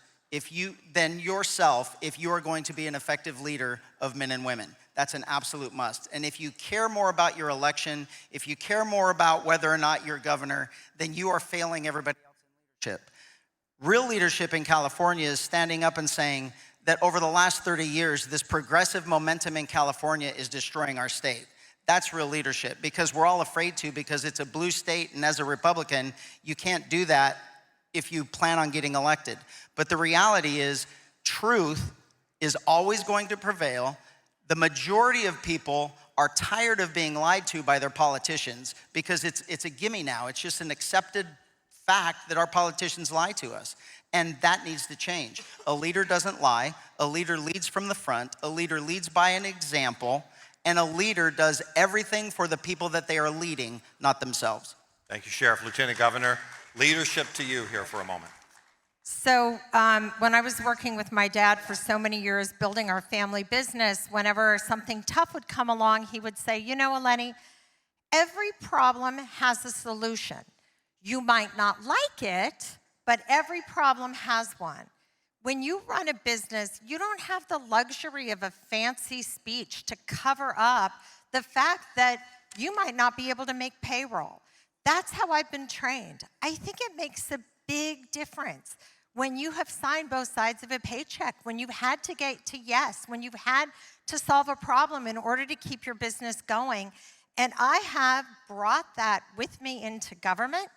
than yourself if you are going to be an effective leader of men and women. That's an absolute must. And if you care more about your election, if you care more about whether or not you're governor, then you are failing everybody else in leadership. Real leadership in California is standing up and saying that over the last 30 years, this progressive momentum in California is destroying our state. That's real leadership, because we're all afraid to, because it's a blue state, and as a Republican, you can't do that if you plan on getting elected. But the reality is, truth is always going to prevail. The majority of people are tired of being lied to by their politicians because it's a gimme now. It's just an accepted fact that our politicians lie to us. And that needs to change. A leader doesn't lie. A leader leads from the front. A leader leads by an example. And a leader does everything for the people that they are leading, not themselves. Thank you, Sheriff. Lieutenant Governor, leadership to you here for a moment. So when I was working with my dad for so many years, building our family business, whenever something tough would come along, he would say, you know, Eleni, every problem has a solution. You might not like it, but every problem has one. When you run a business, you don't have the luxury of a fancy speech to cover up the fact that you might not be able to make payroll. That's how I've been trained. I think it makes a big difference when you have signed both sides of a paycheck, when you've had to get to yes, when you've had to solve a problem in order to keep your business going. And I have brought that with me into government.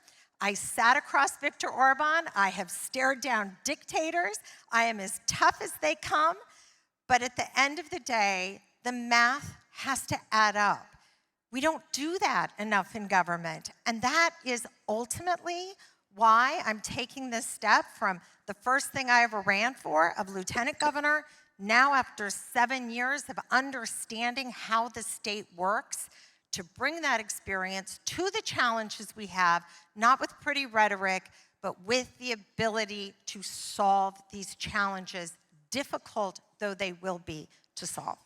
I sat across Viktor Orban. I have stared down dictators. I am as tough as they come. But at the end of the day, the math has to add up. We don't do that enough in government. And that is ultimately why I'm taking this step from the first thing I ever ran for of lieutenant governor, now after 7 years of understanding how the state works, to bring that experience to the challenges we have, not with pretty rhetoric, but with the ability to solve these challenges, difficult though they will be to solve.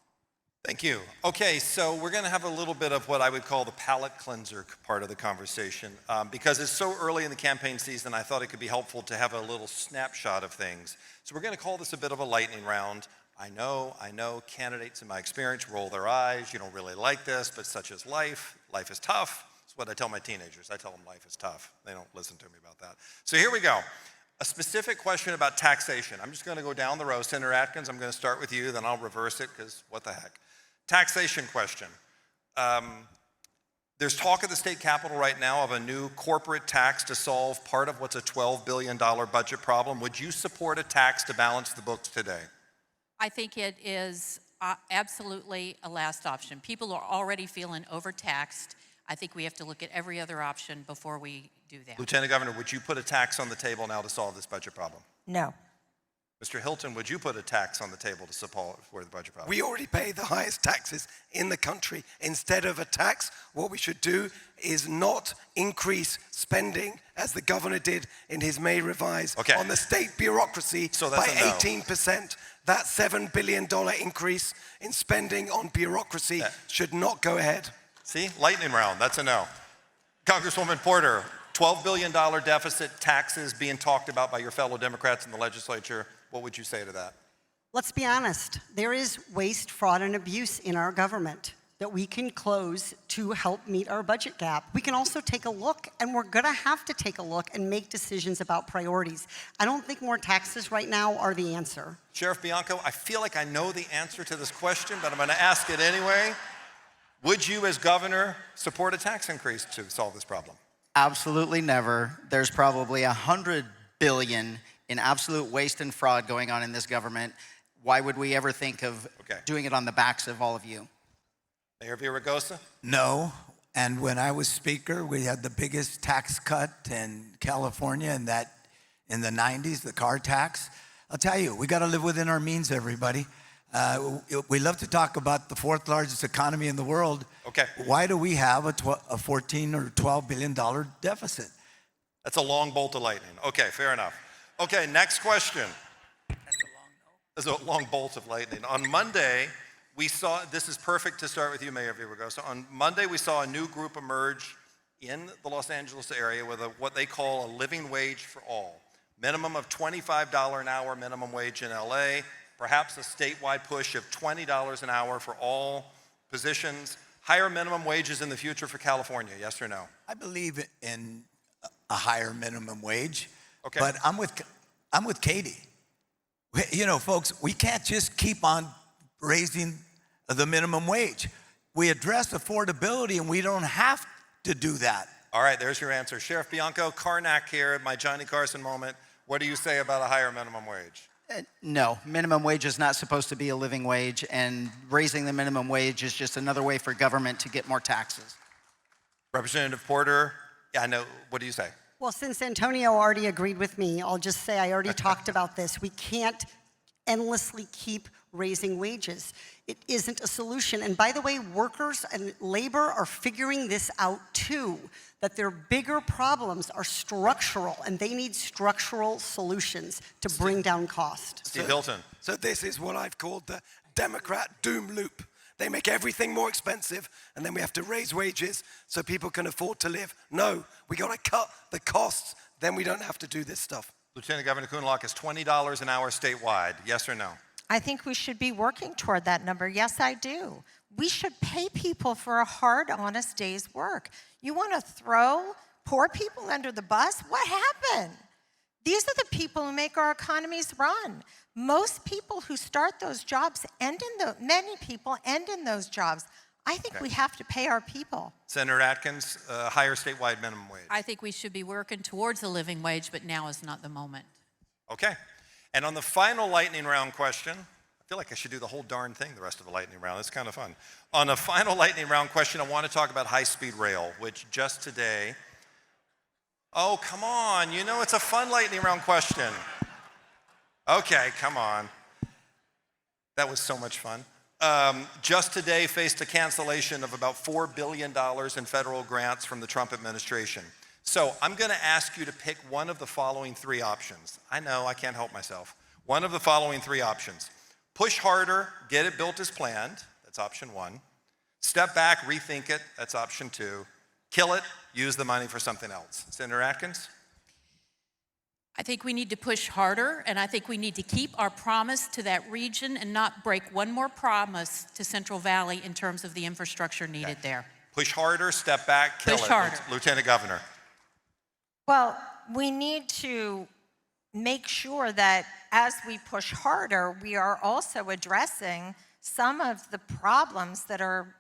Thank you. Okay, so we're going to have a little bit of what I would call the palate cleanser part of the conversation. Because it's so early in the campaign season, I thought it could be helpful to have a little snapshot of things. So we're going to call this a bit of a lightning round. I know candidates in my experience roll their eyes. You don't really like this, but such is life. Life is tough. That's what I tell my teenagers. I tell them life is tough. They don't listen to me about that. So here we go. A specific question about taxation. I'm just going to go down the row. Senator Atkins, I'm going to start with you, then I'll reverse it because what the heck. Taxation question. There's talk at the state capitol right now of a new corporate tax to solve part of what's a $12 billion budget problem. Would you support a tax to balance the books today? I think it is absolutely a last option. People are already feeling overtaxed. I think we have to look at every other option before we do that. Lieutenant Governor, would you put a tax on the table now to solve this budget problem? No. Mr. Hilton, would you put a tax on the table to support the budget problem? We already pay the highest taxes in the country. Instead of a tax, what we should do is not increase spending, as the governor did in his May revise, on the state bureaucracy by 18%. That $7 billion increase in spending on bureaucracy should not go ahead. See, lightning round, that's a no. Congresswoman Porter, $12 billion deficit, taxes being talked about by your fellow Democrats in the legislature. What would you say to that? Let's be honest. There is waste, fraud, and abuse in our government that we can close to help meet our budget gap. We can also take a look, and we're going to have to take a look and make decisions about priorities. I don't think more taxes right now are the answer. Sheriff Bianco, I feel like I know the answer to this question, but I'm going to ask it anyway. Would you, as governor, support a tax increase to solve this problem? Absolutely never. There's probably 100 billion in absolute waste and fraud going on in this government. Why would we ever think of doing it on the backs of all of you? Mayor Villaraigosa? No. And when I was speaker, we had the biggest tax cut in California in the 90s, the car tax. I'll tell you, we got to live within our means, everybody. We love to talk about the fourth largest economy in the world. Okay. Why do we have a 14 or $12 billion deficit? That's a long bolt of lightning. Okay, fair enough. Okay, next question. That's a long bolt of lightning. On Monday, we saw, this is perfect to start with you, Mayor Villaraigosa. On Monday, we saw a new group emerge in the Los Angeles area with what they call a living wage for all. Minimum of $25 an hour minimum wage in LA, perhaps a statewide push of $20 an hour for all positions, higher minimum wages in the future for California, yes or no? I believe in a higher minimum wage, Okay. but I'm with Katie. You know, folks, we can't just keep on raising the minimum wage. We address affordability, and we don't have to do that. All right, there's your answer. Sheriff Bianco, Karnak here, my Johnny Carson moment. What do you say about a higher minimum wage? No, minimum wage is not supposed to be a living wage, and raising the minimum wage is just another way for government to get more taxes. Representative Porter, yeah, I know. What do you say? Well, since Antonio already agreed with me, I'll just say I already talked about this. We can't endlessly keep raising wages. It isn't a solution. And by the way, workers and labor are figuring this out too, that their bigger problems are structural, and they need structural solutions to bring down cost. Steve Hilton. So this is what I've called the Democrat doom loop. They make everything more expensive, and then we have to raise wages so people can afford to live. No, we got to cut the costs, then we don't have to do this stuff. Lieutenant Governor Kuhnlach is $20 an hour statewide, yes or no? I think we should be working toward that number. Yes, I do. We should pay people for a hard, honest day's work. You want to throw poor people under the bus? What happened? These are the people who make our economies run. Most people who start those jobs many people end in those jobs. I think we have to pay our people. Senator Atkins, higher statewide minimum wage. I think we should be working towards a living wage, but now is not the moment. Okay. And on the final lightning round question, I feel like I should do the whole darn thing the rest of the lightning round. It's kind of fun. On the final lightning round question, I want to talk about high-speed rail, which just today, oh, come on. You know it's a fun lightning round question. Okay, come on. That was so much fun. Just today faced a cancellation of about $4 billion in federal grants from the Trump administration. So I'm going to ask you to pick one of the following three options. I know, I can't help myself. One of the following three options. Push harder, get it built as planned. That's option one. Step back, rethink it. That's option two. Kill it, use the money for something else. Senator Atkins? I think we need to push harder, and I think we need to keep our promise to that region and not break one more promise to Central Valley in terms of the infrastructure needed there. Push harder, step back, kill Push it. harder. Lieutenant Governor. Well, we need to make sure that as we push harder, we are also addressing some of the problems that are,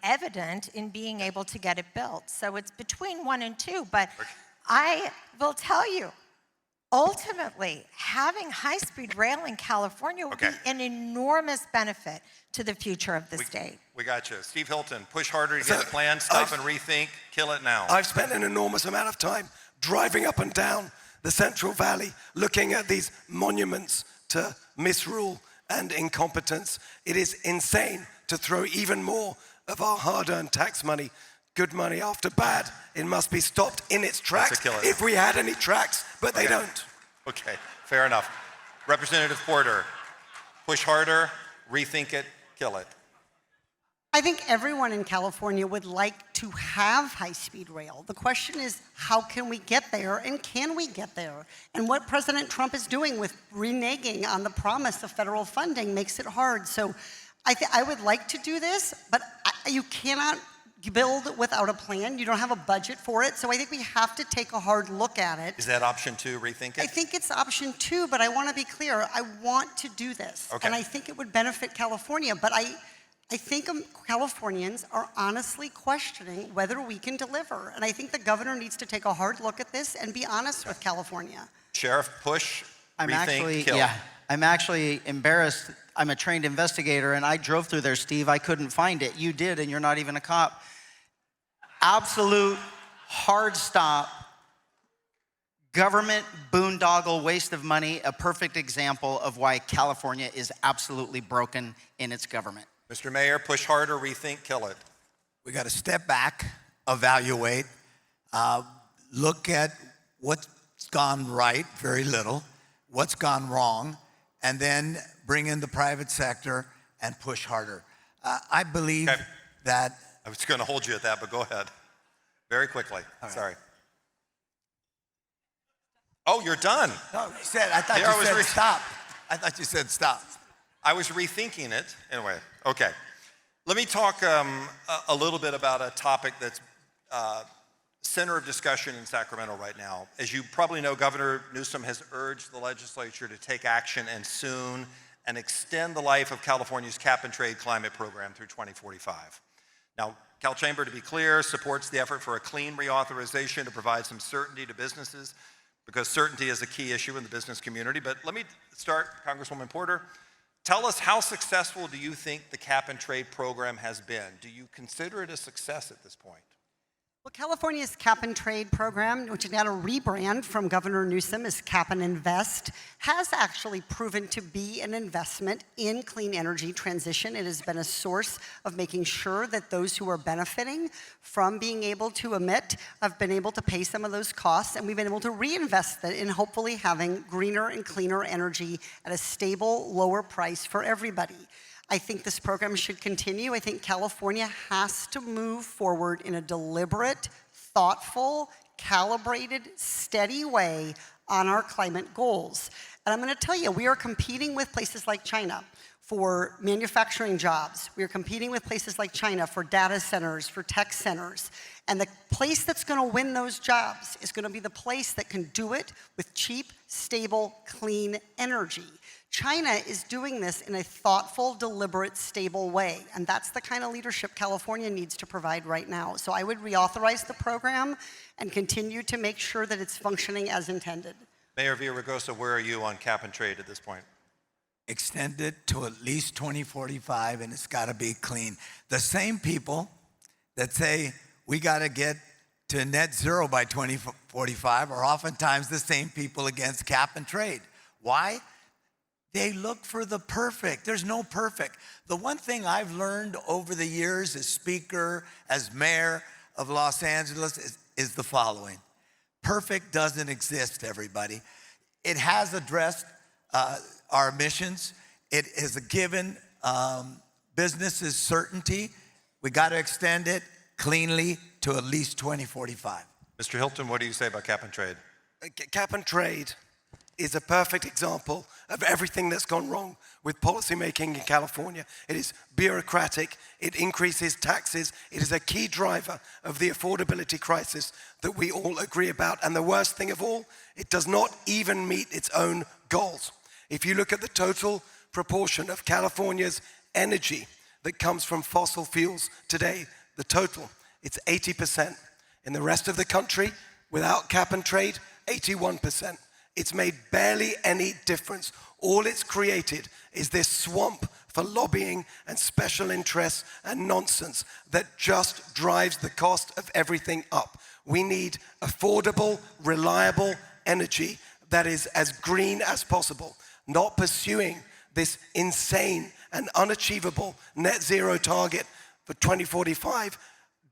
evident in being able to get it built. So it's between 1 and 2, but I will tell you, ultimately, having high-speed rail in California will be an enormous benefit to the future of the state. We got you. Steve Hilton, push harder to get a plan, stop and rethink, kill it now. I've spent an enormous amount of time driving up and down the Central Valley, looking at these monuments to misrule and incompetence. It is insane to throw even more of our hard-earned tax money, good money after bad. It must be stopped in its tracks if we had any tracks, but they don't. Okay, fair enough. Representative Porter, push harder, rethink it, kill it. I think everyone in California would like to have high-speed rail. The question is, how can we get there, and can we get there? And what President Trump is doing with reneging on the promise of federal funding makes it hard. So I would like to do this, but you cannot build without a plan. You don't have a budget for it. So I think we have to take a hard look at it. Is that option two, rethink it? I think it's option two, but I want to be clear. I want to do this. Okay. And I think it would benefit California, but I think Californians are honestly questioning whether we can deliver. And I think the governor needs to take a hard look at this and be honest with California. Sheriff, push, I'm rethink, actually, kill. yeah, I'm actually embarrassed. I'm a trained investigator, and I drove through there, Steve. I couldn't find it. You did, and you're not even a cop. Absolute hard stop. Government boondoggle, waste of money, a perfect example of why California is absolutely broken in its government. Mr. Mayor, push harder, rethink, kill it. We got to step back, evaluate, look at what's gone right, very little, what's gone wrong, and then bring in the private sector and push harder. I believe Okay. that. I was going to hold you at that, but go ahead. Very quickly. Sorry. Oh, you're done. No, you said, I thought Here I was you said stop. I thought you said stop. I was rethinking it. Anyway, okay. Let me talk a little bit about a topic that's center of discussion in Sacramento right now. As you probably know, Governor Newsom has urged the legislature to take action and soon and extend the life of California's cap and trade climate program through 2045. Now, Cal Chamber, to be clear, supports the effort for a clean reauthorization to provide some certainty to businesses, because certainty is a key issue in the business community. But let me start, Congresswoman Porter. Tell us, how successful do you think the cap and trade program has been? Do you consider it a success at this point? Well, California's cap and trade program, which is now a rebrand from Governor Newsom as Cap and Invest, has actually proven to be an investment in clean energy transition. It has been a source of making sure that those who are benefiting from being able to emit have been able to pay some of those costs, and we've been able to reinvest that in hopefully having greener and cleaner energy at a stable, lower price for everybody. I think this program should continue. I think California has to move forward in a deliberate, thoughtful, calibrated, steady way on our climate goals. And I'm going to tell you, we are competing with places like China for manufacturing jobs. We are competing with places like China for data centers, for tech centers. And the place that's going to win those jobs is going to be the place that can do it with cheap, stable, clean energy. China is doing this in a thoughtful, deliberate, stable way, and that's the kind of leadership California needs to provide right now. So I would reauthorize the program and continue to make sure that it's functioning as intended. Mayor Villaraigosa, where are you on cap and trade at this point? Extend it to at least 2045, and it's got to be clean. The same people that say we got to get to net zero by 2045 are oftentimes the same people against cap and trade. Why? They look for the perfect. There's no perfect. The one thing I've learned over the years as speaker, as mayor of Los Angeles is the following. Perfect doesn't exist, everybody. It has addressed our emissions. It has given businesses certainty. We got to extend it cleanly to at least 2045. Mr. Hilton, what do you say about cap and trade? Cap and trade is a perfect example of everything that's gone wrong with policymaking in California. It is bureaucratic, it increases taxes, it is a key driver of the affordability crisis that we all agree about. And the worst thing of all, it does not even meet its own goals. If you look at the total proportion of California's energy that comes from fossil fuels today, the total, it's 80%. In the rest of the country, without cap and trade, 81%. It's made barely any difference. All it's created is this swamp for lobbying and special interests and nonsense that just drives the cost of everything up. We need affordable, reliable energy that is as green as possible, not pursuing this insane and unachievable net zero target for 2045,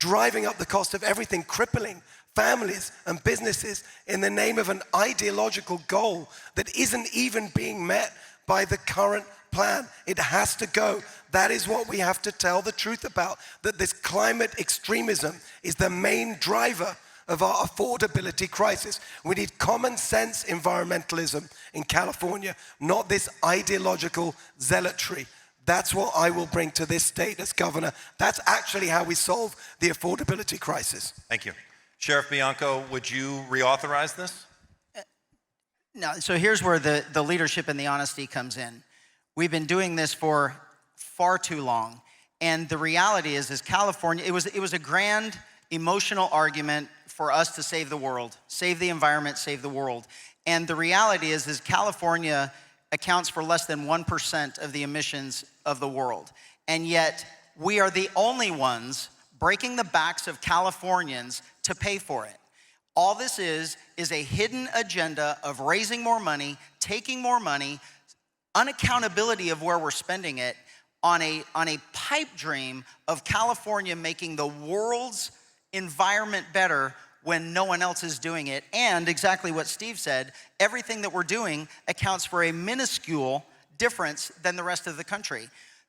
driving up the cost of everything, crippling families and businesses in the name of an ideological goal that isn't even being met by the current plan. It has to go. That is what we have to tell the truth about, that this climate extremism is the main driver of our affordability crisis. We need common sense environmentalism in California, not this ideological zealotry. That's what I will bring to this state as governor. That's actually how we solve the affordability crisis. Thank you. Sheriff Bianco, would you reauthorize this? No, so here's where the leadership and the honesty comes in. We've been doing this for far too long, And the reality is California, it was a grand emotional argument for us to save the world, save the environment, save the world. And the reality is California accounts for less than 1% of the emissions of the world. And yet we are the only ones breaking the backs of Californians to pay for it. All this is a hidden agenda of raising more money, taking more money, unaccountability of where we're spending it on a pipe dream of California making the world's environment better when no one else is doing it. And exactly what Steve said, everything that we're doing accounts for a minuscule difference than the rest of the country.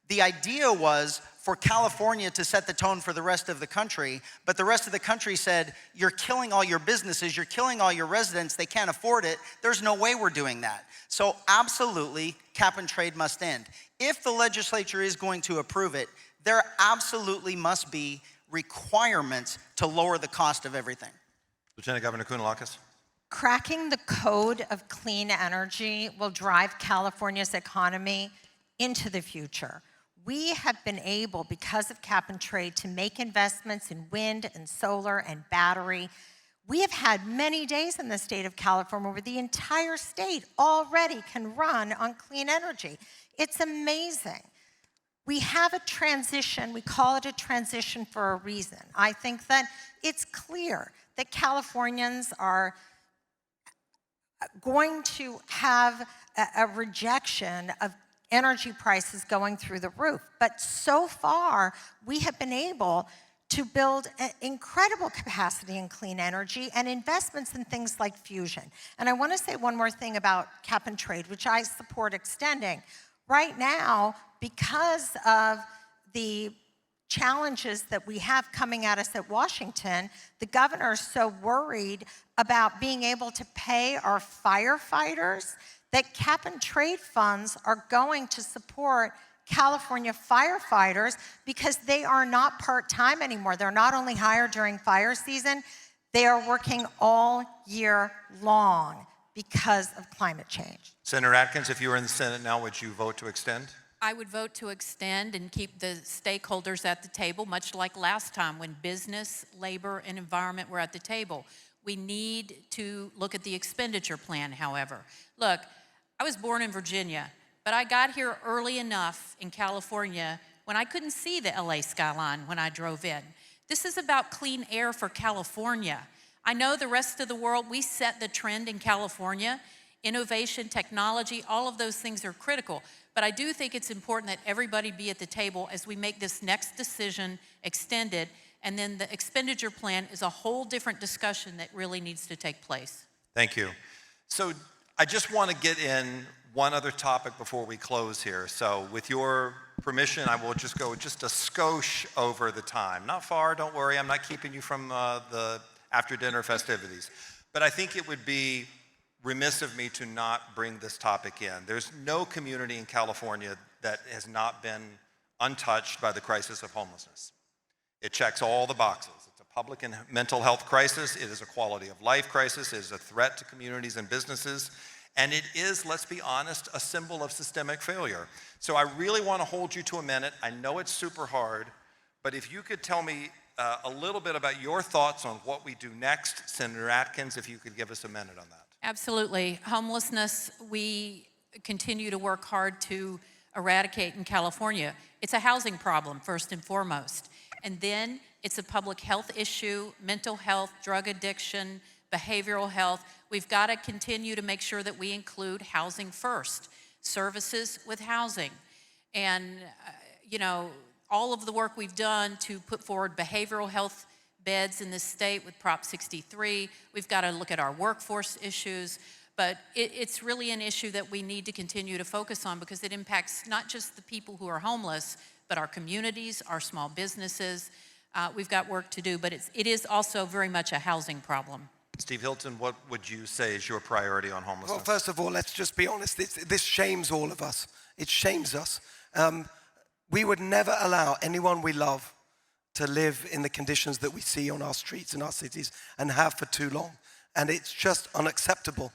The idea was for California to set the tone for the rest of the country, but the rest of the country said, you're killing all your businesses, you're killing all your residents, they can't afford it, there's no way we're doing that. So absolutely, cap and trade must end. If the legislature is going to approve it, there absolutely must be requirements to lower the cost of everything. Lieutenant Governor Kounalakis. Cracking the code of clean energy will drive California's economy into the future. We have been able, because of cap and trade, to make investments in wind and solar and battery. We have had many days in the state of California where the entire state already can run on clean energy. It's amazing. We have a transition, we call it a transition for a reason. I think that it's clear that Californians are going to have a rejection of energy prices going through the roof. But so far, we have been able to build an incredible capacity in clean energy and investments in things like fusion. And I want to say one more thing about cap and trade, which I support extending. Right now, because of the challenges that we have coming at us at Washington, the governor is so worried about being able to pay our firefighters that cap and trade funds are going to support California firefighters because they are not part-time anymore. They're not only hired during fire season, they are working all year long because of climate change. Senator Atkins, if you were in the Senate now, would you vote to extend? I would vote to extend and keep the stakeholders at the table, much like last time when business, labor, and environment were at the table. We need to look at the expenditure plan, however. Look, I was born in Virginia, but I got here early enough in California when I couldn't see the LA skyline when I drove in. This is about clean air for California. I know the rest of the world, we set the trend in California. Innovation, technology, all of those things are critical. But I do think it's important that everybody be at the table as we make this next decision extended. And then the expenditure plan is a whole different discussion that really needs to take place. Thank you. So I just want to get in one other topic before we close here. So with your permission, I will just go just a skosh over the time. Not far, don't worry. I'm not keeping you from the after-dinner festivities. But I think it would be remiss of me to not bring this topic in. There's no community in California that has not been untouched by the crisis of homelessness. It checks all the boxes. It's a public and mental health crisis. It is a quality of life crisis. It is a threat to communities and businesses. And it is, let's be honest, a symbol of systemic failure. So I really want to hold you to a minute. I know it's super hard, but if you could tell me a little bit about your thoughts on what we do next, Senator Atkins, if you could give us a minute on that. Absolutely. Homelessness, we continue to work hard to eradicate in California. It's a housing problem, first and foremost. And then it's a public health issue, mental health, drug addiction, behavioral health. We've got to continue to make sure that we include housing first, services with housing. And, you know, all of the work we've done to put forward behavioral health beds in this state with Prop 63. We've got to look at our workforce issues, but it's really an issue that we need to continue to focus on because it impacts not just the people who are homeless, but our communities, our small businesses. We've got work to do, but it is also very much a housing problem. Steve Hilton, what would you say is your priority on homelessness? Well, first of all, let's just be honest. This shames all of us. It shames us. We would never allow anyone we love to live in the conditions that we see on our streets in our cities and have for too long. And it's just unacceptable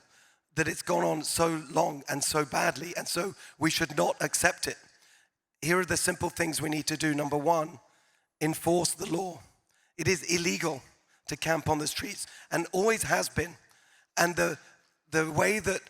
that it's gone on so long and so badly, and so we should not accept it. here are the simple things we need to do. Number one, enforce the law. It is illegal to camp on the streets and always has been. And the way that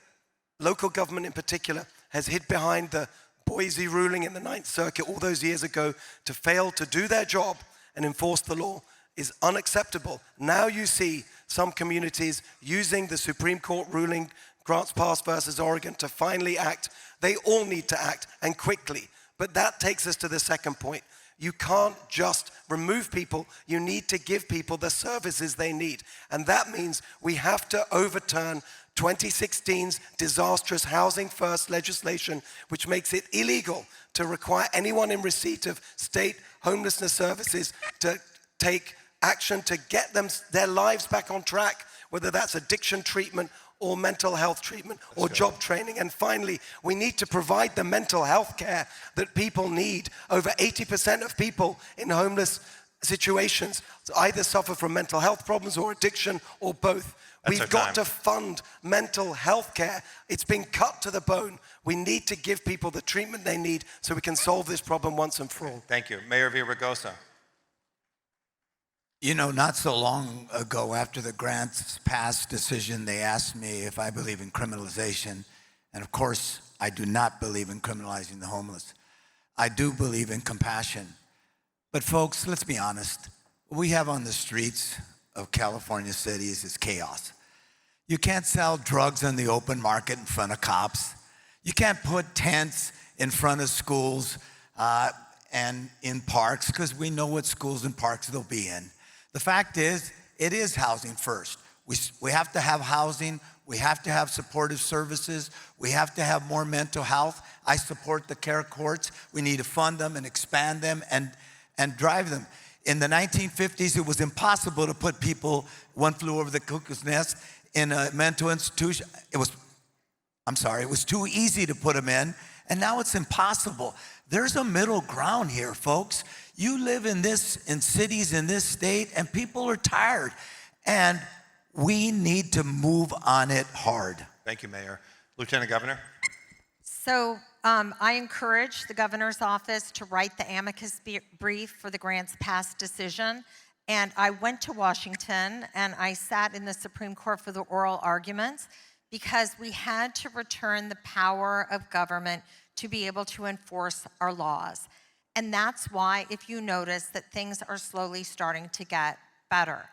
local government in particular has hid behind the Boise ruling in the Ninth Circuit all those years ago to fail to do their job and enforce the law is unacceptable. Now you see some communities using the Supreme Court ruling, Grants Pass versus Oregon, to finally act. They all need to act, and quickly. But that takes us to the second point. You can't just remove people. You need to give people the services they need. And that means we have to overturn 2016's disastrous Housing First legislation, which makes it illegal to require anyone in receipt of state homelessness services to take action to get their lives back on track, whether that's addiction treatment or mental health treatment or job training. And finally, we need to provide the mental health care that people need. Over 80% of people in homeless situations either suffer from mental health problems or addiction or both. We've got to fund mental health care. It's been cut to the bone. We need to give people the treatment they need so we can solve this problem once and for all. Thank you. Mayor Villaraigosa. You know, not so long ago, after the Grants Pass decision, they asked me if I believe in criminalization. And of course, I do not believe in criminalizing the homeless. I do believe in compassion. But folks, let's be honest. What we have on the streets of California cities is chaos. You can't sell drugs on the open market in front of cops. You can't put tents in front of schools and in parks, because we know what schools and parks they'll be in. The fact is, it is housing first. We have to have housing. We have to have supportive services. We have to have more mental health. I support the care courts. We need to fund them and expand them and drive them. In the 1950s, it was impossible to put people, one flew over the cuckoo's nest, in a mental institution. It was too easy to put them in, and now it's impossible. There's a middle ground here, folks. You live in cities in this state, and people are tired, and we need to move on it hard. Thank you, Mayor. Lieutenant Governor. So I encourage the governor's office to write the amicus brief for the Grants Pass decision. And I went to Washington and I sat in the Supreme Court for the oral arguments because we had to return the power of government to be able to enforce our laws. And that's why, if you notice, that things are slowly starting to get better.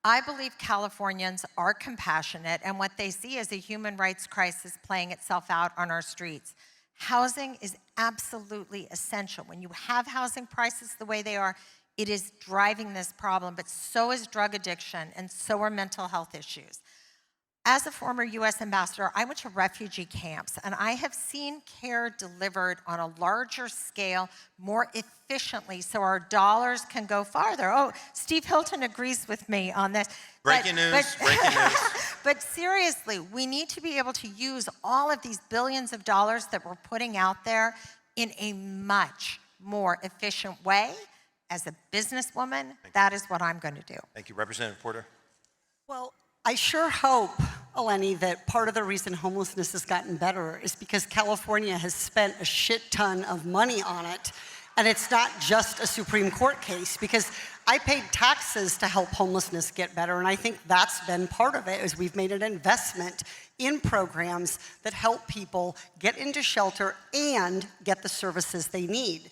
I believe Californians are compassionate, and what they see is a human rights crisis playing itself out on our streets. Housing is absolutely essential. When you have housing prices the way they are, it is driving this problem, but so is drug addiction, and so are mental health issues. As a former U.S. ambassador, I went to refugee camps, and I have seen care delivered on a larger scale, more efficiently, so our dollars can go farther. Oh, Steve Hilton agrees with me on this. Breaking news. But seriously, we need to be able to use all of these billions of dollars that we're putting out there in a much more efficient way. As a businesswoman, that is what I'm going to do. Thank you. Representative Porter. Well, I sure hope, Eleni, that part of the reason homelessness has gotten better is because California has spent a shit ton of money on it. And it's not just a Supreme Court case, because I paid taxes to help homelessness get better, and I think that's been part of it, is we've made an investment in programs that help people get into shelter and get the services they need.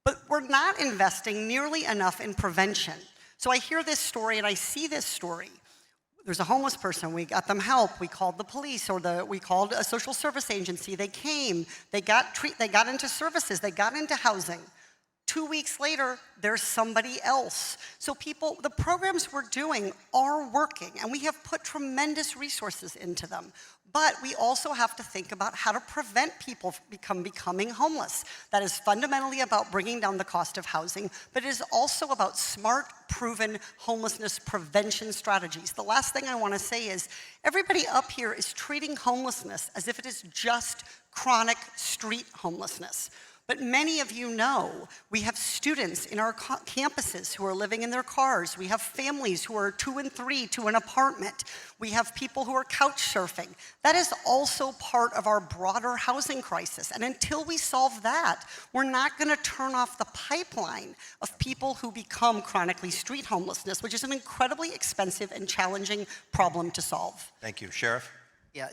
But we're not investing nearly enough in prevention. So I hear this story and I see this story. There's a homeless person, we got them help, we called the police, or we called a social service agency, they came, they got into services, they got into housing. 2 weeks later, there's somebody else. So the programs we're doing are working, and we have put tremendous resources into them. But we also have to think about how to prevent people from becoming homeless. That is fundamentally about bringing down the cost of housing, but it is also about smart, proven homelessness prevention strategies. The last thing I want to say is everybody up here is treating homelessness as if it is just chronic street homelessness. But many of you know we have students in our campuses who are living in their cars. We have families who are 2 and 3 to an apartment. We have people who are couch surfing. That is also part of our broader housing crisis. And until we solve that, we're not going to turn off the pipeline of people who become chronically street homelessness, which is an incredibly expensive and challenging problem to solve. Thank you. Sheriff? Yeah,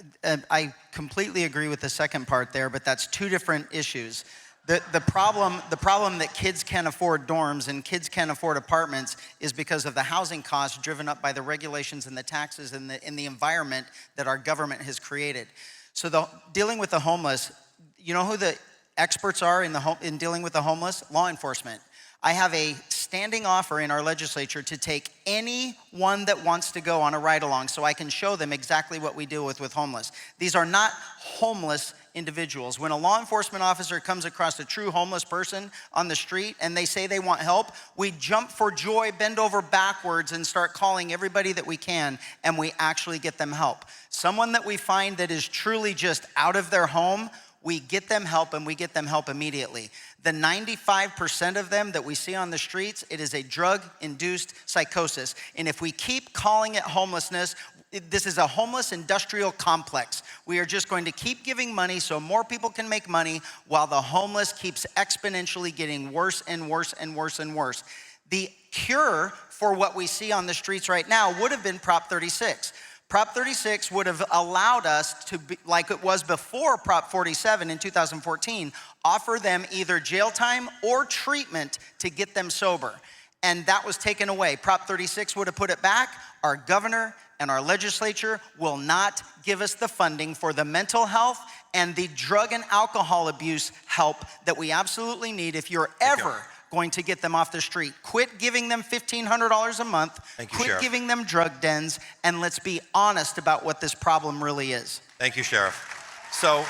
I completely agree with the second part there, but that's two different issues. The problem that kids can't afford dorms and kids can't afford apartments is because of the housing costs driven up by the regulations and the taxes and the environment that our government has created. So dealing with the homeless, you know who the experts are in dealing with the homeless? Law enforcement. I have a standing offer in our legislature to take anyone that wants to go on a ride-along so I can show them exactly what we deal with homeless. These are not homeless individuals. When a law enforcement officer comes across a true homeless person on the street and they say they want help, we jump for joy, bend over backwards, and start calling everybody that we can, and we actually get them help. Someone that we find that is truly just out of their home, we get them help, and we get them help immediately. The 95% of them that we see on the streets, it is a drug-induced psychosis. And if we keep calling it homelessness, this is a homeless industrial complex. We are just going to keep giving money so more people can make money while the homeless keeps exponentially getting worse and worse and worse and worse. The cure for what we see on the streets right now would have been Prop 36. Prop 36 would have allowed us to be, like it was before Prop 47 in 2014, offer them either jail time or treatment to get them sober. And that was taken away. Prop 36 would have put it back. Our governor and our legislature will not give us the funding for the mental health and the drug and alcohol abuse help that we absolutely need if you're ever going to get them off the street. Quit giving them $1,500 a month. Thank you, Quit Sheriff. giving them drug dens, and let's be honest about what this problem really is. Thank you, Sheriff. So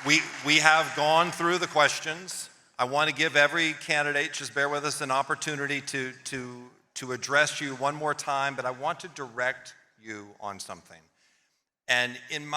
we have gone through the questions. I want to give every candidate, just bear with us, an opportunity to address you one more time, but I want to direct you on something. And in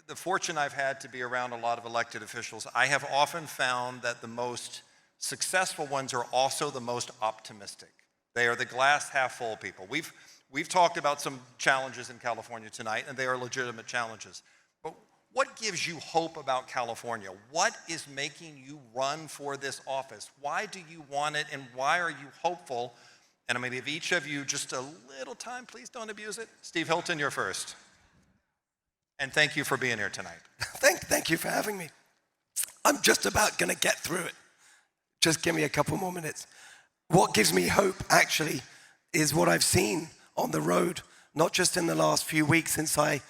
the fortune I've had to be around a lot of elected officials, I have often found that the most successful ones are also the most optimistic. They are the glass half full people. We've talked about some challenges in California tonight, and they are legitimate challenges. But what gives you hope about California? What is making you run for this office? Why do you want it, and why are you hopeful? And I'm going to give each of you just a little time. Please don't abuse it. Steve Hilton, you're first. And thank you for being here tonight. Thank you for having me. I'm just about going to get through it. Just give me a couple more minutes. What gives me hope, actually, is what I've seen on the road, not just in the last few weeks since I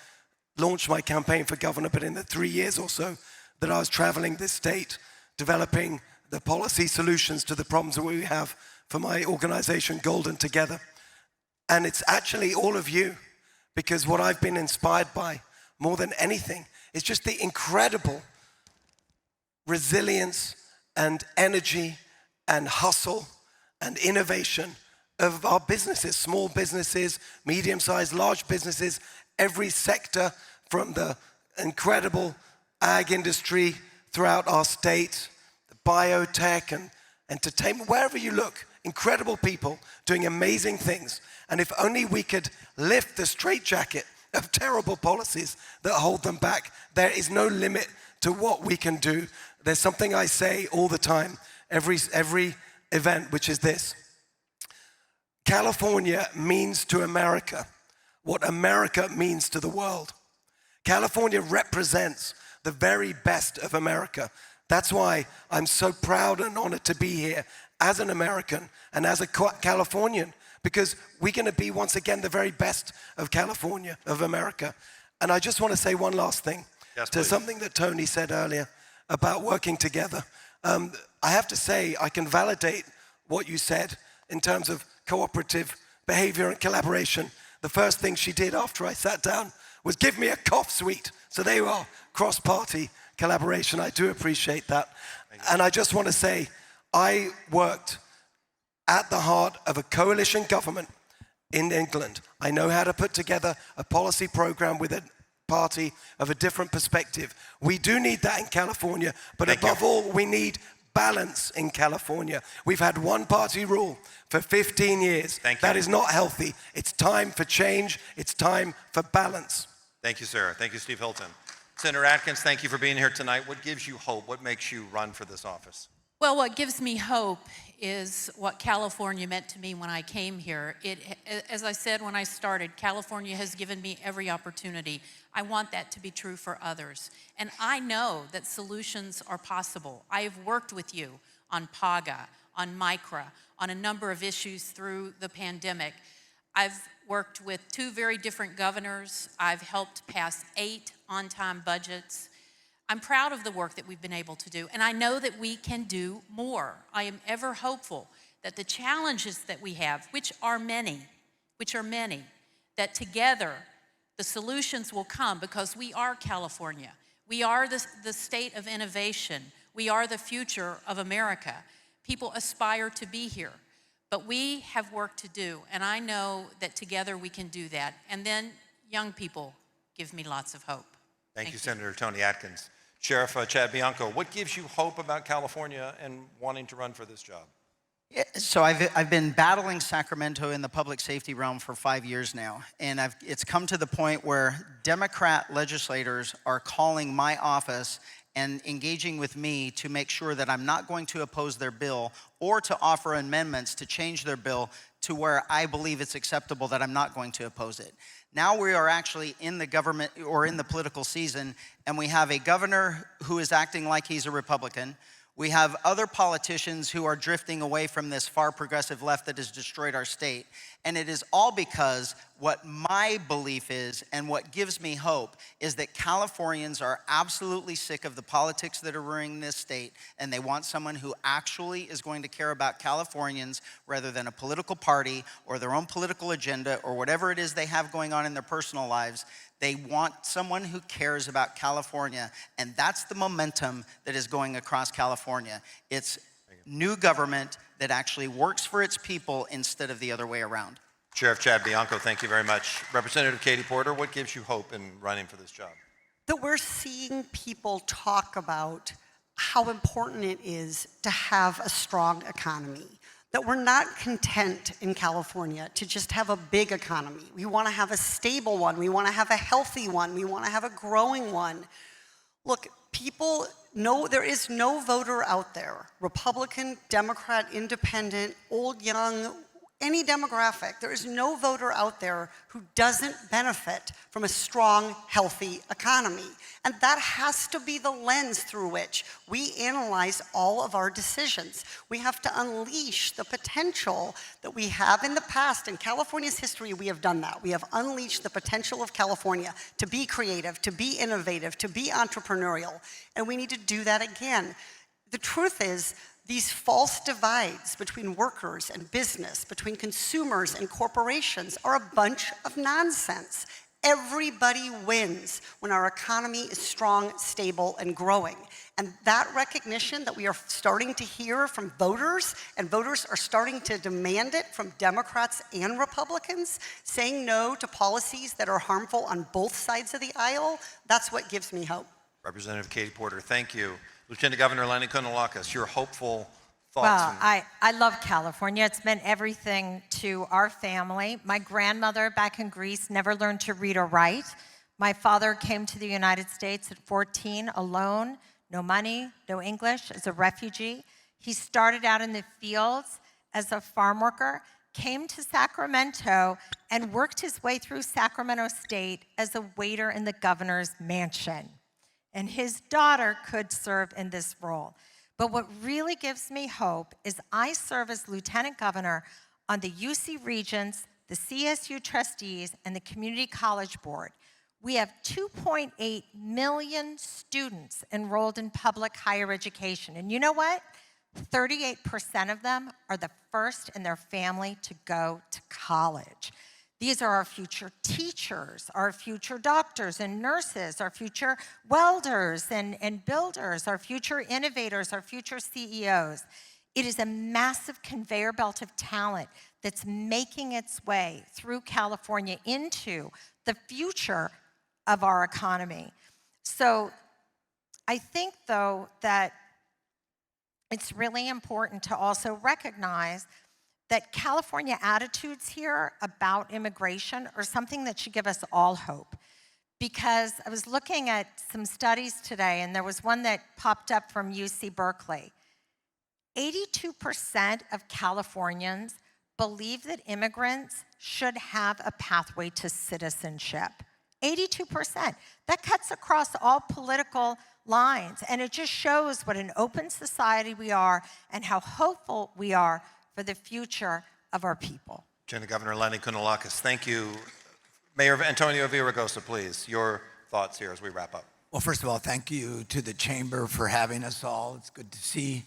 launched my campaign for governor, but in the 3 years or so that I was traveling this state, developing the policy solutions to the problems that we have for my organization, Golden Together. And it's actually all of you, because what I've been inspired by more than anything is just the incredible resilience and energy and hustle and innovation of our businesses, small businesses, medium-sized, large businesses, every sector, from the incredible ag industry throughout our state, the biotech and entertainment, wherever you look, incredible people doing amazing things. And if only we could lift the straitjacket of terrible policies that hold them back, there is no limit to what we can do. There's something I say all the time, every event, which is this: California means to America what America means to the world. California represents the very best of America. That's why I'm so proud and honored to be here as an American and as a Californian, because we're going to be once again the very best of California, of America. And I just want to say one last thing to something that Tony said earlier about working together. I have to say, I can validate what you said in terms of cooperative behavior and collaboration. The first thing she did after I sat down was give me a cough suite. So they are cross-party collaboration. I do appreciate that. And I just want to say, I worked at the heart of a coalition government in England. I know how to put together a policy program with a party of a different perspective. We do need that in California, but above all, we need balance in California. We've had one-party rule for 15 years. Thank you. That is not healthy. It's time for change. It's time for balance. Thank you, sir. Thank you, Steve Hilton. Senator Atkins, thank you for being here tonight. What gives you hope? What makes you run for this office? Well, what gives me hope is what California meant to me when I came here. As I said when I started, California has given me every opportunity. I want that to be true for others. And I know that solutions are possible. I have worked with you on PAGA, on MICRA, on a number of issues through the pandemic. I've worked with 2 very different governors. I've helped pass 8 on-time budgets. I'm proud of the work that we've been able to do, and I know that we can do more. I am ever hopeful that the challenges that we have, which are many, that together the solutions will come because we are California. We are the state of innovation. We are the future of America. People aspire to be here, but we have work to do, and I know that together we can do that. And then young people give me lots of hope. Thank you, Senator Tony Atkins. Sheriff Chad Bianco, what gives you hope about California and wanting to run for this job? So I've been battling Sacramento in the public safety realm for 5 years now, and it's come to the point where Democrat legislators are calling my office and engaging with me to make sure that I'm not going to oppose their bill or to offer amendments to change their bill to where I believe it's acceptable that I'm not going to oppose it. Now we are actually in the government or in the political season, and we have a governor who is acting like he's a Republican. We have other politicians who are drifting away from this far progressive left that has destroyed our state. And it is all because what my belief is and what gives me hope is that Californians are absolutely sick of the politics that are ruining this state, and they want someone who actually is going to care about Californians rather than a political party or their own political agenda or whatever it is they have going on in their personal lives. They want someone who cares about California, and that's the momentum that is going across California. It's new government that actually works for its people instead of the other way around. Sheriff Chad Bianco, thank you very much. Representative Katie Porter, what gives you hope in running for this job? That we're seeing people talk about how important it is to have a strong economy. That we're not content in California to just have a big economy. We want to have a stable one. We want to have a healthy one. We want to have a growing one. Look, people know there is no voter out there, Republican, Democrat, Independent, old, young, any demographic. There is no voter out there who doesn't benefit from a strong, healthy economy. And that has to be the lens through which we analyze all of our decisions. We have to unleash the potential that we have in the past. In California's history, we have done that. We have unleashed the potential of California to be creative, to be innovative, to be entrepreneurial. And we need to do that again. The truth is, these false divides between workers and business, between consumers and corporations, are a bunch of nonsense. Everybody wins when our economy is strong, stable, and growing. And that recognition that we are starting to hear from voters, and voters are starting to demand it from Democrats and Republicans, saying no to policies that are harmful on both sides of the aisle, that's what gives me hope. Representative Katie Porter, thank you. Lieutenant Governor Lenny Kounalakis, your hopeful thoughts. Well, I love California. It's meant everything to our family. My grandmother back in Greece never learned to read or write. My father came to the United States at 14 alone, no money, no English, as a refugee. He started out in the fields as a farm worker, came to Sacramento, and worked his way through Sacramento State as a waiter in the governor's mansion. And his daughter could serve in this role. But what really gives me hope is I serve as lieutenant governor on the UC Regents, the CSU trustees, and the Community College Board. We have 2.8 million students enrolled in public higher education. And you know what? 38% of them are the first in their family to go to college. These are our future teachers, our future doctors and nurses, our future welders and builders, our future innovators, our future CEOs. It is a massive conveyor belt of talent that's making its way through California into the future of our economy. So I think, though, that it's really important to also recognize that California attitudes here about immigration are something that should give us all hope. Because I was looking at some studies today, and there was one that popped up from UC Berkeley. 82% of Californians believe that immigrants should have a pathway to citizenship. 82%. That cuts across all political lines, and it just shows what an open society we are and how hopeful we are for the future of our people. Lieutenant Governor Lenny Kounalakis, thank you. Mayor Antonio Villaraigosa, please, your thoughts here as we wrap up. Well, first of all, thank you to the chamber for having us all. It's good to see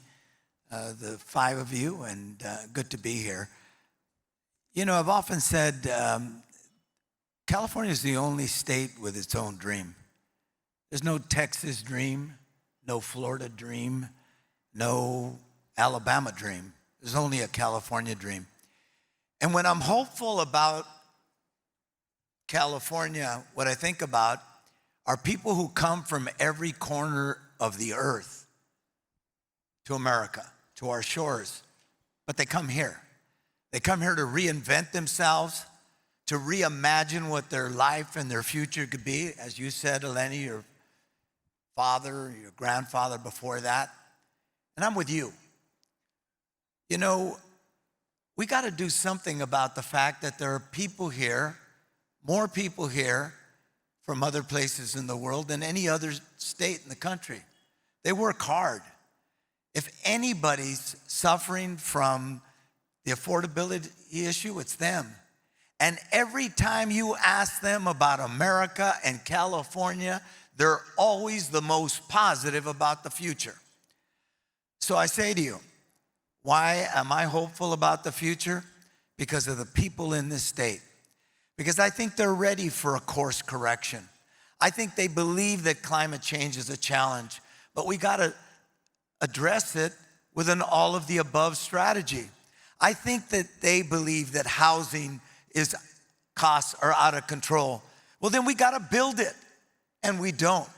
the five of you, and good to be here. You know, I've often said California is the only state with its own dream. There's no Texas dream, no Florida dream, no Alabama dream. There's only a California dream. And when I'm hopeful about California, what I think about are people who come from every corner of the earth to America, to our shores, but they come here. They come here to reinvent themselves, to reimagine what their life and their future could be. As you said, Eleni, your father, your grandfather before that, and I'm with you. You know, we got to do something about the fact that there are people here, more people here from other places in the world than any other state in the country. They work hard. If anybody's suffering from the affordability issue, it's them. And every time you ask them about America and California, they're always the most positive about the future. So I say to you, why am I hopeful about the future? Because of the people in this state. Because I think they're ready for a course correction. I think they believe that climate change is a challenge, but we got to address it with an all-of-the-above strategy. I think that they believe that housing costs are out of control. Well, then we got to build it, and we don't.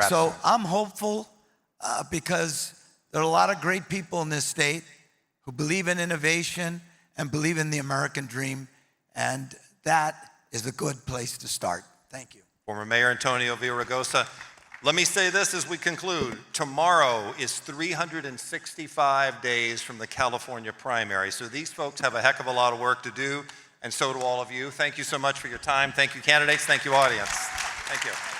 So I'm hopeful because there are a lot of great people in this state who believe in innovation and believe in the American dream, and that is a good place to start. Thank you. Former Mayor Antonio Villaraigosa. Let me say this as we conclude. Tomorrow is 365 days from the California primary, so these folks have a heck of a lot of work to do, and so do all of you. Thank you so much for your time. Thank you, candidates. Thank you, audience. Thank you.